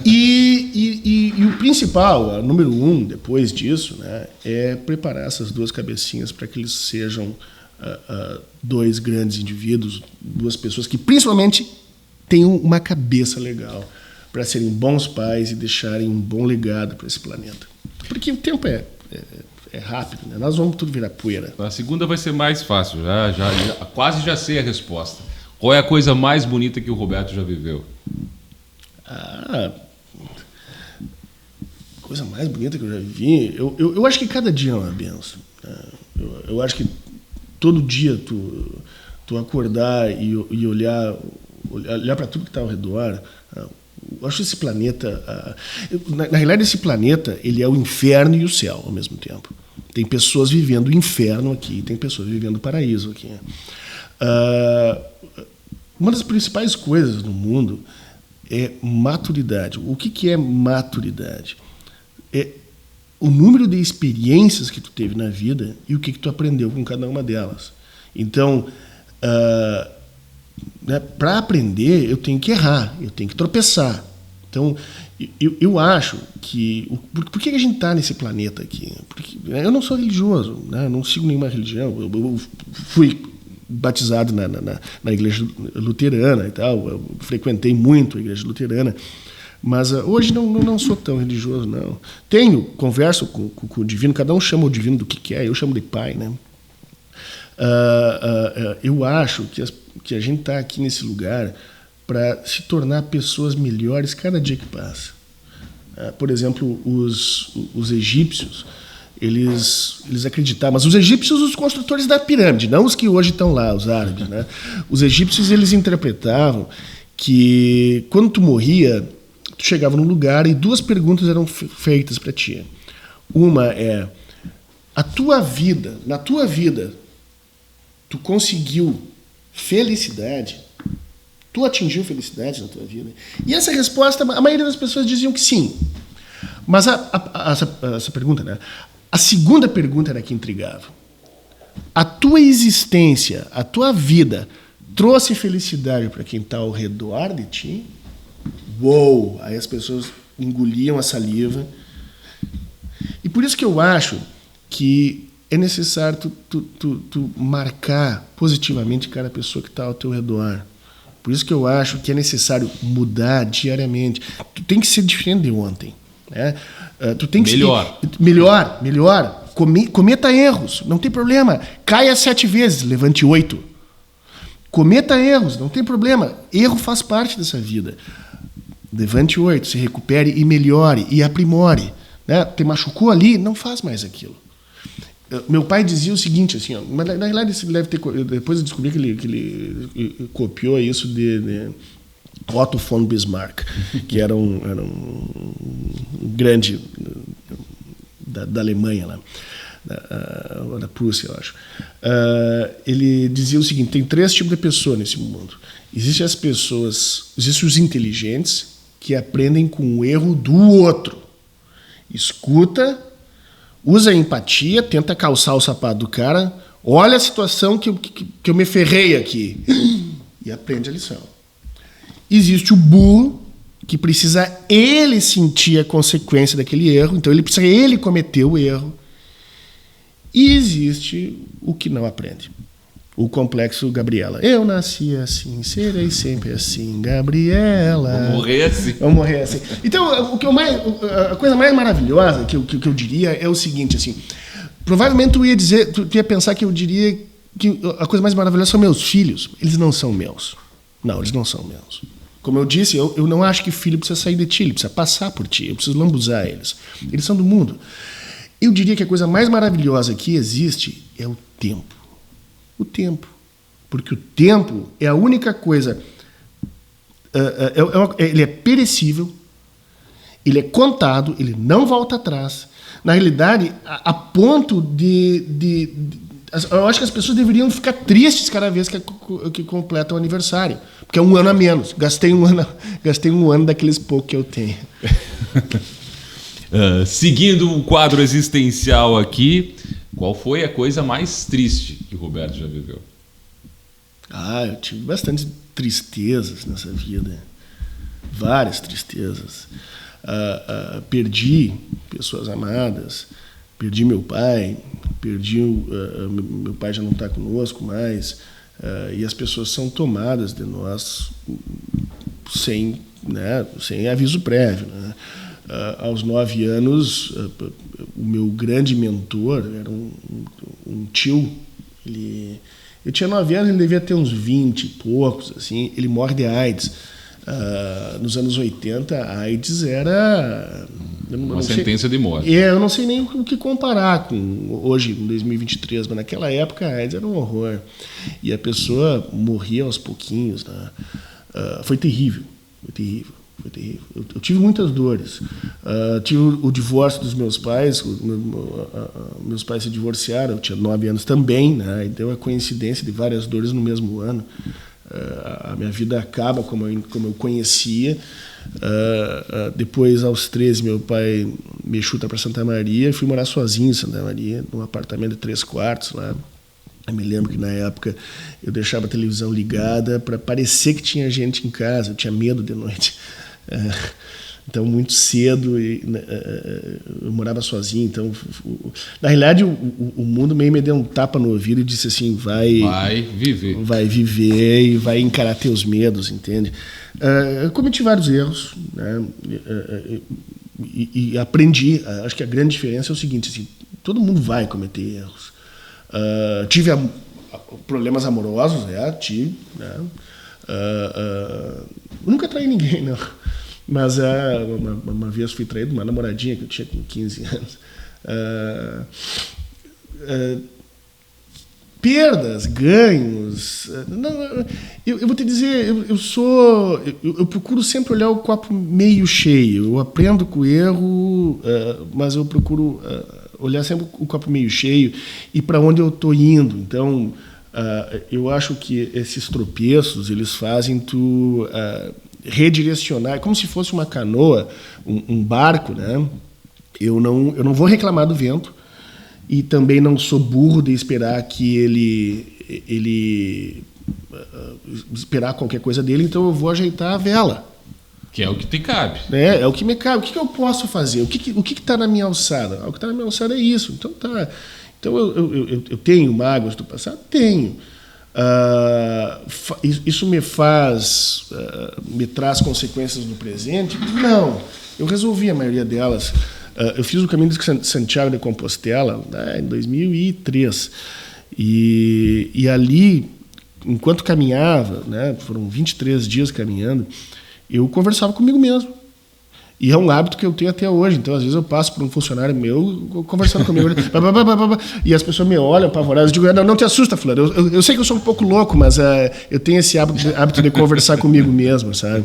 E o principal, a número 1 depois disso, né, é preparar essas duas cabecinhas para que eles sejam dois grandes indivíduos, duas pessoas que principalmente tenham uma cabeça legal para serem bons pais e deixarem um bom legado para esse planeta. Porque o tempo é rápido, né? Nós vamos tudo virar poeira. A segunda vai ser mais fácil, quase já sei a resposta. Qual é a coisa mais bonita que o Roberto já viveu? Coisa mais bonita que eu já vivi? Eu acho que cada dia é uma benção. Né? Eu acho que todo dia tu acordar e olhar para tudo que está ao redor. Eu acho esse planeta... Na realidade, esse planeta ele é o inferno e o céu ao mesmo tempo. Tem pessoas vivendo o inferno aqui, tem pessoas vivendo o paraíso aqui. Uma das principais coisas no mundo é maturidade. O que é maturidade? É o número de experiências que tu teve na vida e o que tu aprendeu com cada uma delas. Então, né, para aprender, eu tenho que errar, eu tenho que tropeçar. Então, eu acho que... Por que a gente está nesse planeta aqui? Porque eu não sou religioso, né? Eu não sigo nenhuma religião. Eu fui batizado na igreja luterana e tal, eu frequentei muito a igreja luterana, mas hoje não sou tão religioso, não. Converso com o divino, cada um chama o divino do que quer, eu chamo de pai, né? Eu acho que a gente está aqui nesse lugar para se tornar pessoas melhores cada dia que passa. Por exemplo, os egípcios, eles acreditavam, mas os egípcios, os construtores da pirâmide, não os que hoje estão lá, os árabes, né? Os egípcios, eles interpretavam que quando tu morria, tu chegava num lugar e duas perguntas eram feitas para ti. Uma é a tua vida, na tua vida, tu conseguiu felicidade? Tu atingiu felicidade na tua vida? E essa resposta, a maioria das pessoas diziam que sim. Mas essa pergunta, né? A segunda pergunta era que intrigava. A tua existência, a tua vida, trouxe felicidade para quem está ao redor de ti? Uou! Aí as pessoas engoliam a saliva. E por isso que eu acho que é necessário tu marcar positivamente cada pessoa que está ao teu redor. Por isso que eu acho que é necessário mudar diariamente. Tu tem que ser diferente de ontem. Né? Tu tem que Melhor. Melhor. Cometa erros, não tem problema. Caia 7 vezes, levante 8. Cometa erros, não tem problema. Erro faz parte dessa vida. Levante 8, se recupere e melhore e aprimore. Né? Te machucou ali, não faz mais aquilo. Meu pai dizia o seguinte, assim, ó, mas na realidade ele deve ter, depois eu descobri que ele copiou isso de Otto von Bismarck, que era um grande da Alemanha, lá, da Prússia, eu acho. Ele dizia o seguinte: tem 3 tipos de pessoas nesse mundo. Existem os inteligentes que aprendem com o erro do outro. Escuta, usa a empatia, tenta calçar o sapato do cara, olha a situação que eu me ferrei aqui e aprende a lição. Existe o burro, que precisa ele sentir a consequência daquele erro, então ele precisa ele cometer o erro. E existe o que não aprende. O complexo Gabriela. Eu nasci assim, serei sempre assim, Gabriela. Vou morrer assim. Vou morrer assim. Então, a coisa mais maravilhosa que eu diria é o seguinte, assim, provavelmente tu ia pensar que eu diria que a coisa mais maravilhosa são meus filhos. Eles não são meus. Não, eles não são meus. Como eu disse, eu não acho que filho precisa sair de ti, ele precisa passar por ti, eu preciso lambuzar eles. Eles são do mundo. Eu diria que a coisa mais maravilhosa que existe é o tempo. O tempo. Porque o tempo é a única coisa... ele é perecível, ele é contado, ele não volta atrás. Na realidade, a ponto eu acho que as pessoas deveriam ficar tristes cada vez que completam o aniversário. Porque é um ano a menos. Gastei um ano daqueles poucos que eu tenho. Seguindo o quadro existencial aqui, qual foi a coisa mais triste que o Roberto já viveu? Eu tive bastante tristezas nessa vida. Várias tristezas. Perdi pessoas amadas, perdi meu pai, meu pai já não está conosco mais, e as pessoas são tomadas de nós sem aviso prévio. Né? Aos 9 anos, o meu grande mentor era um tio. Eu tinha 9 anos, ele devia ter uns 20 e poucos. Assim, ele morre de AIDS. Nos anos 80, a AIDS era... Uma sentença de morte. Eu não sei nem o que comparar com hoje, em 2023, mas naquela época a AIDS era um horror. E a pessoa morria aos pouquinhos. Né? Foi terrível, foi terrível. Eu tive muitas dores. Tive o divórcio dos meus pais. Meus pais se divorciaram, eu tinha 9 anos também, né? E deu a coincidência de várias dores no mesmo ano. A minha vida acaba como eu conhecia. Depois, aos 13, meu pai me chuta para Santa Maria e fui morar sozinho em Santa Maria, num apartamento de 3 quartos lá. Eu me lembro que na época eu deixava a televisão ligada para parecer que tinha gente em casa, eu tinha medo de noite. Então, muito cedo, eu morava sozinho. Então, na realidade, o mundo meio me deu um tapa no ouvido e disse assim: vai viver e vai encarar teus medos, entende? Eu cometi vários erros, né? E aprendi. Acho que a grande diferença é o seguinte: assim, todo mundo vai cometer erros. Tive problemas amorosos, tive. Né? Nunca traí ninguém, não. Mas uma vez fui traído de uma namoradinha que eu tinha com 15 anos. perdas, ganhos. Não, eu vou te dizer, eu procuro sempre olhar o copo meio cheio. Eu aprendo com o erro, mas eu procuro olhar sempre o copo meio cheio e para onde eu estou indo. Então, eu acho que esses tropeços eles fazem tu redirecionar, como se fosse uma canoa, um barco, né? Eu não vou reclamar do vento. E também não sou burro de esperar que ele esperar qualquer coisa dele, então eu vou ajeitar a vela. Que é o que te cabe. É o que me cabe. O que eu posso fazer? O que está na minha alçada? O que está na minha alçada é isso. Então tá. Então eu tenho mágoas do passado? Tenho. Isso me traz consequências no presente? Não. Eu resolvi a maioria delas. Eu fiz o caminho de Santiago de Compostela em 2003 e ali, enquanto caminhava, né, foram 23 dias caminhando, eu conversava comigo mesmo. E é um hábito que eu tenho até hoje. Então, às vezes, eu passo por um funcionário meu conversando comigo. E as pessoas me olham apavoradas. Eu digo, não te assusta, fulano. Eu sei que eu sou um pouco louco, mas eu tenho esse hábito de conversar comigo mesmo, sabe?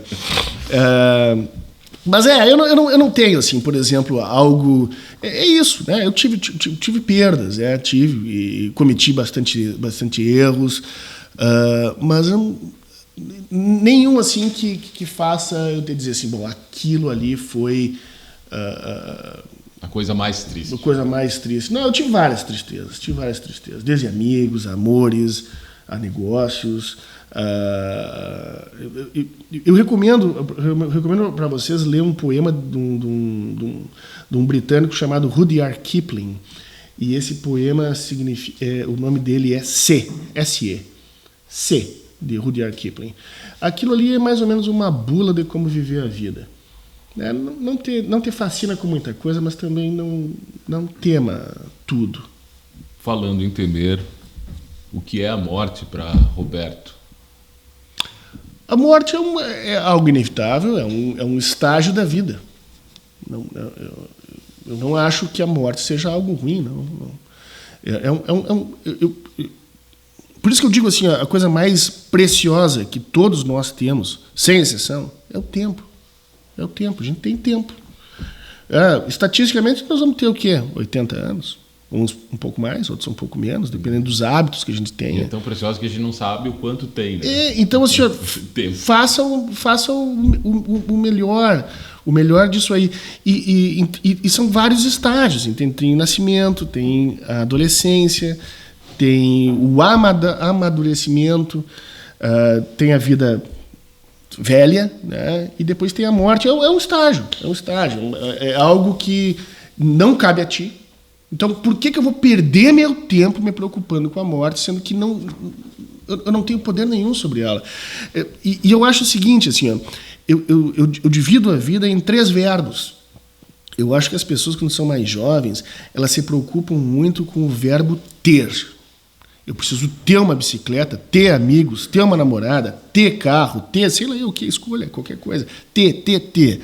Mas eu não tenho, assim, por exemplo, algo... É isso, né? Eu tive perdas, tive e cometi bastante erros, mas nenhum, assim, que faça eu te dizer assim, bom, aquilo ali foi... a coisa mais triste. A coisa mais triste. Não, eu tive várias tristezas, desde amigos, amores, a negócios... eu recomendo para vocês ler um poema de um britânico chamado Rudyard Kipling, e esse poema significa, o nome dele é S-E, de Rudyard Kipling. Aquilo ali é mais ou menos uma bula de como viver a vida. Não te fascina com muita coisa, mas também não tema tudo. Falando em temer, o que é a morte para Roberto? A morte é algo inevitável, é um estágio da vida. Eu não acho que a morte seja algo ruim, não. Por isso que eu digo assim, a coisa mais preciosa que todos nós temos, sem exceção, é o tempo. É o tempo, a gente tem tempo. Estatisticamente, nós vamos ter o quê? 80 anos? Uns um pouco mais, outros um pouco menos, dependendo dos hábitos que a gente tem. É tão precioso que a gente não sabe o quanto tem. Né? Então, assim, faça o melhor disso aí. E são vários estágios. Tem nascimento, tem a adolescência, tem o amadurecimento, tem a vida velha, né? E depois tem a morte. É um estágio. É algo que não cabe a ti. Então, por que eu vou perder meu tempo me preocupando com a morte, sendo que eu não tenho poder nenhum sobre ela? E eu acho o seguinte, assim, ó, eu divido a vida em 3 verbos. Eu acho que as pessoas, quando são mais jovens, elas se preocupam muito com o verbo ter. Eu preciso ter uma bicicleta, ter amigos, ter uma namorada, ter carro, ter, sei lá o que, escolha, qualquer coisa. Ter.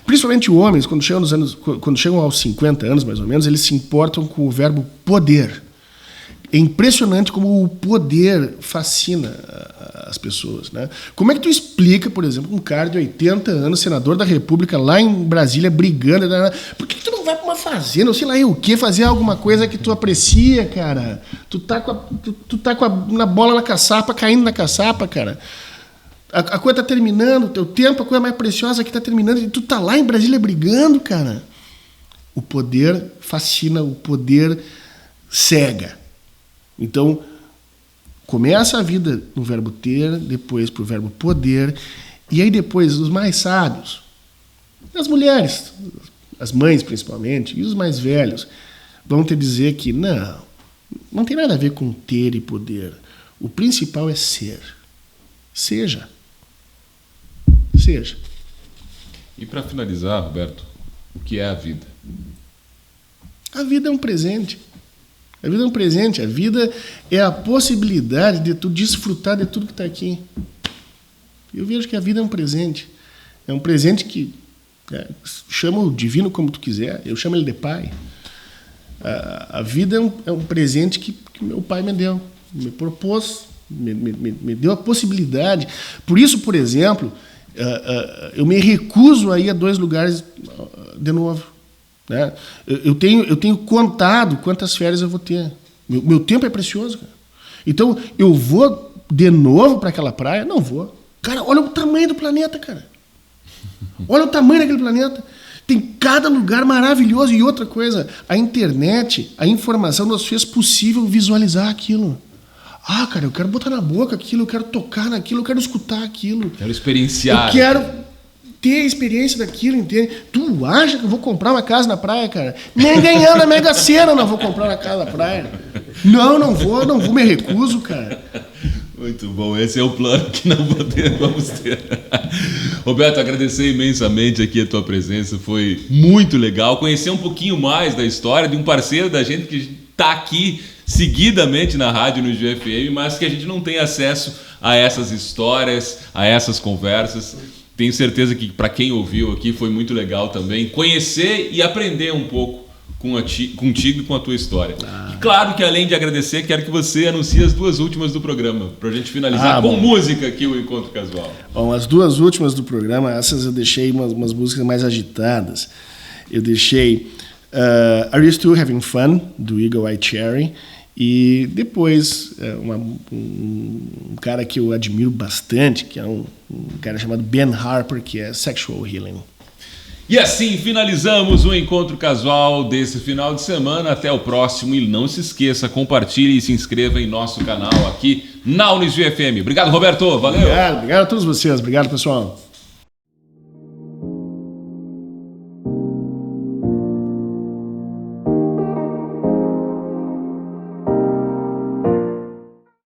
Principalmente homens, quando chegam aos 50 anos, mais ou menos, eles se importam com o verbo poder. É impressionante como o poder fascina as pessoas, né? Como é que tu explica, por exemplo, um cara de 80 anos, senador da República, lá em Brasília, brigando, por que tu não vai para uma fazenda, ou sei lá o quê, fazer alguma coisa que tu aprecia, cara? Tu tá na bola na caçapa, caindo na caçapa, cara. A coisa está terminando, o teu tempo, a coisa mais preciosa que está terminando, e tu tá lá em Brasília brigando, cara. O poder fascina, o poder cega. Então, começa a vida no verbo ter, depois pro verbo poder, e aí depois os mais sábios, as mulheres, as mães principalmente, e os mais velhos, vão te dizer que não tem nada a ver com ter e poder. O principal é ser. Seja. E para finalizar, Roberto, o que é a vida? A vida é um presente. A vida é a possibilidade de tu desfrutar de tudo que está aqui. Eu vejo que a vida é um presente. É um presente que chama o divino como tu quiser. Eu chamo ele de pai. A vida é um presente que meu pai me deu. me propôs, me deu a possibilidade. Por isso, por exemplo, eu me recuso a ir a 2 lugares de novo. Né? Eu tenho contado quantas férias eu vou ter. Meu tempo é precioso, cara. Então, eu vou de novo para aquela praia? Não vou. Cara, olha o tamanho do planeta, cara. Olha o tamanho daquele planeta. Tem cada lugar maravilhoso. E outra coisa, a internet, a informação nos fez possível visualizar aquilo. Ah, cara, eu quero botar na boca aquilo, eu quero tocar naquilo, eu quero escutar aquilo. Quero experienciar. Eu quero ter a experiência daquilo, entende? Tu acha que eu vou comprar uma casa na praia, cara? Nem ganhando a Mega Sena eu não vou comprar uma casa na praia. Não vou, me recuso, cara. Muito bom, esse é o plano que não vamos ter. Roberto, agradecer imensamente aqui a tua presença, foi muito legal conhecer um pouquinho mais da história de um parceiro da gente que está aqui seguidamente na rádio no GFM, mas que a gente não tem acesso a essas histórias, a essas conversas. Tenho certeza que para quem ouviu aqui foi muito legal também conhecer e aprender um pouco contigo e com a tua história. E claro que além de agradecer, quero que você anuncie as 2 últimas do programa, para a gente finalizar com música aqui o Encontro Casual. Bom, as 2 últimas do programa, essas eu deixei umas músicas mais agitadas. Eu deixei Are You Still Having Fun, do Eagle Eye Cherry, e depois um cara que eu admiro bastante, que é um cara chamado Ben Harper, que é Sexual Healing. E assim finalizamos o Encontro Casual desse final de semana. Até o próximo e não se esqueça, compartilhe e se inscreva em nosso canal aqui na Unisg FM. Obrigado, Roberto. Valeu. Obrigado a todos vocês. Obrigado, pessoal.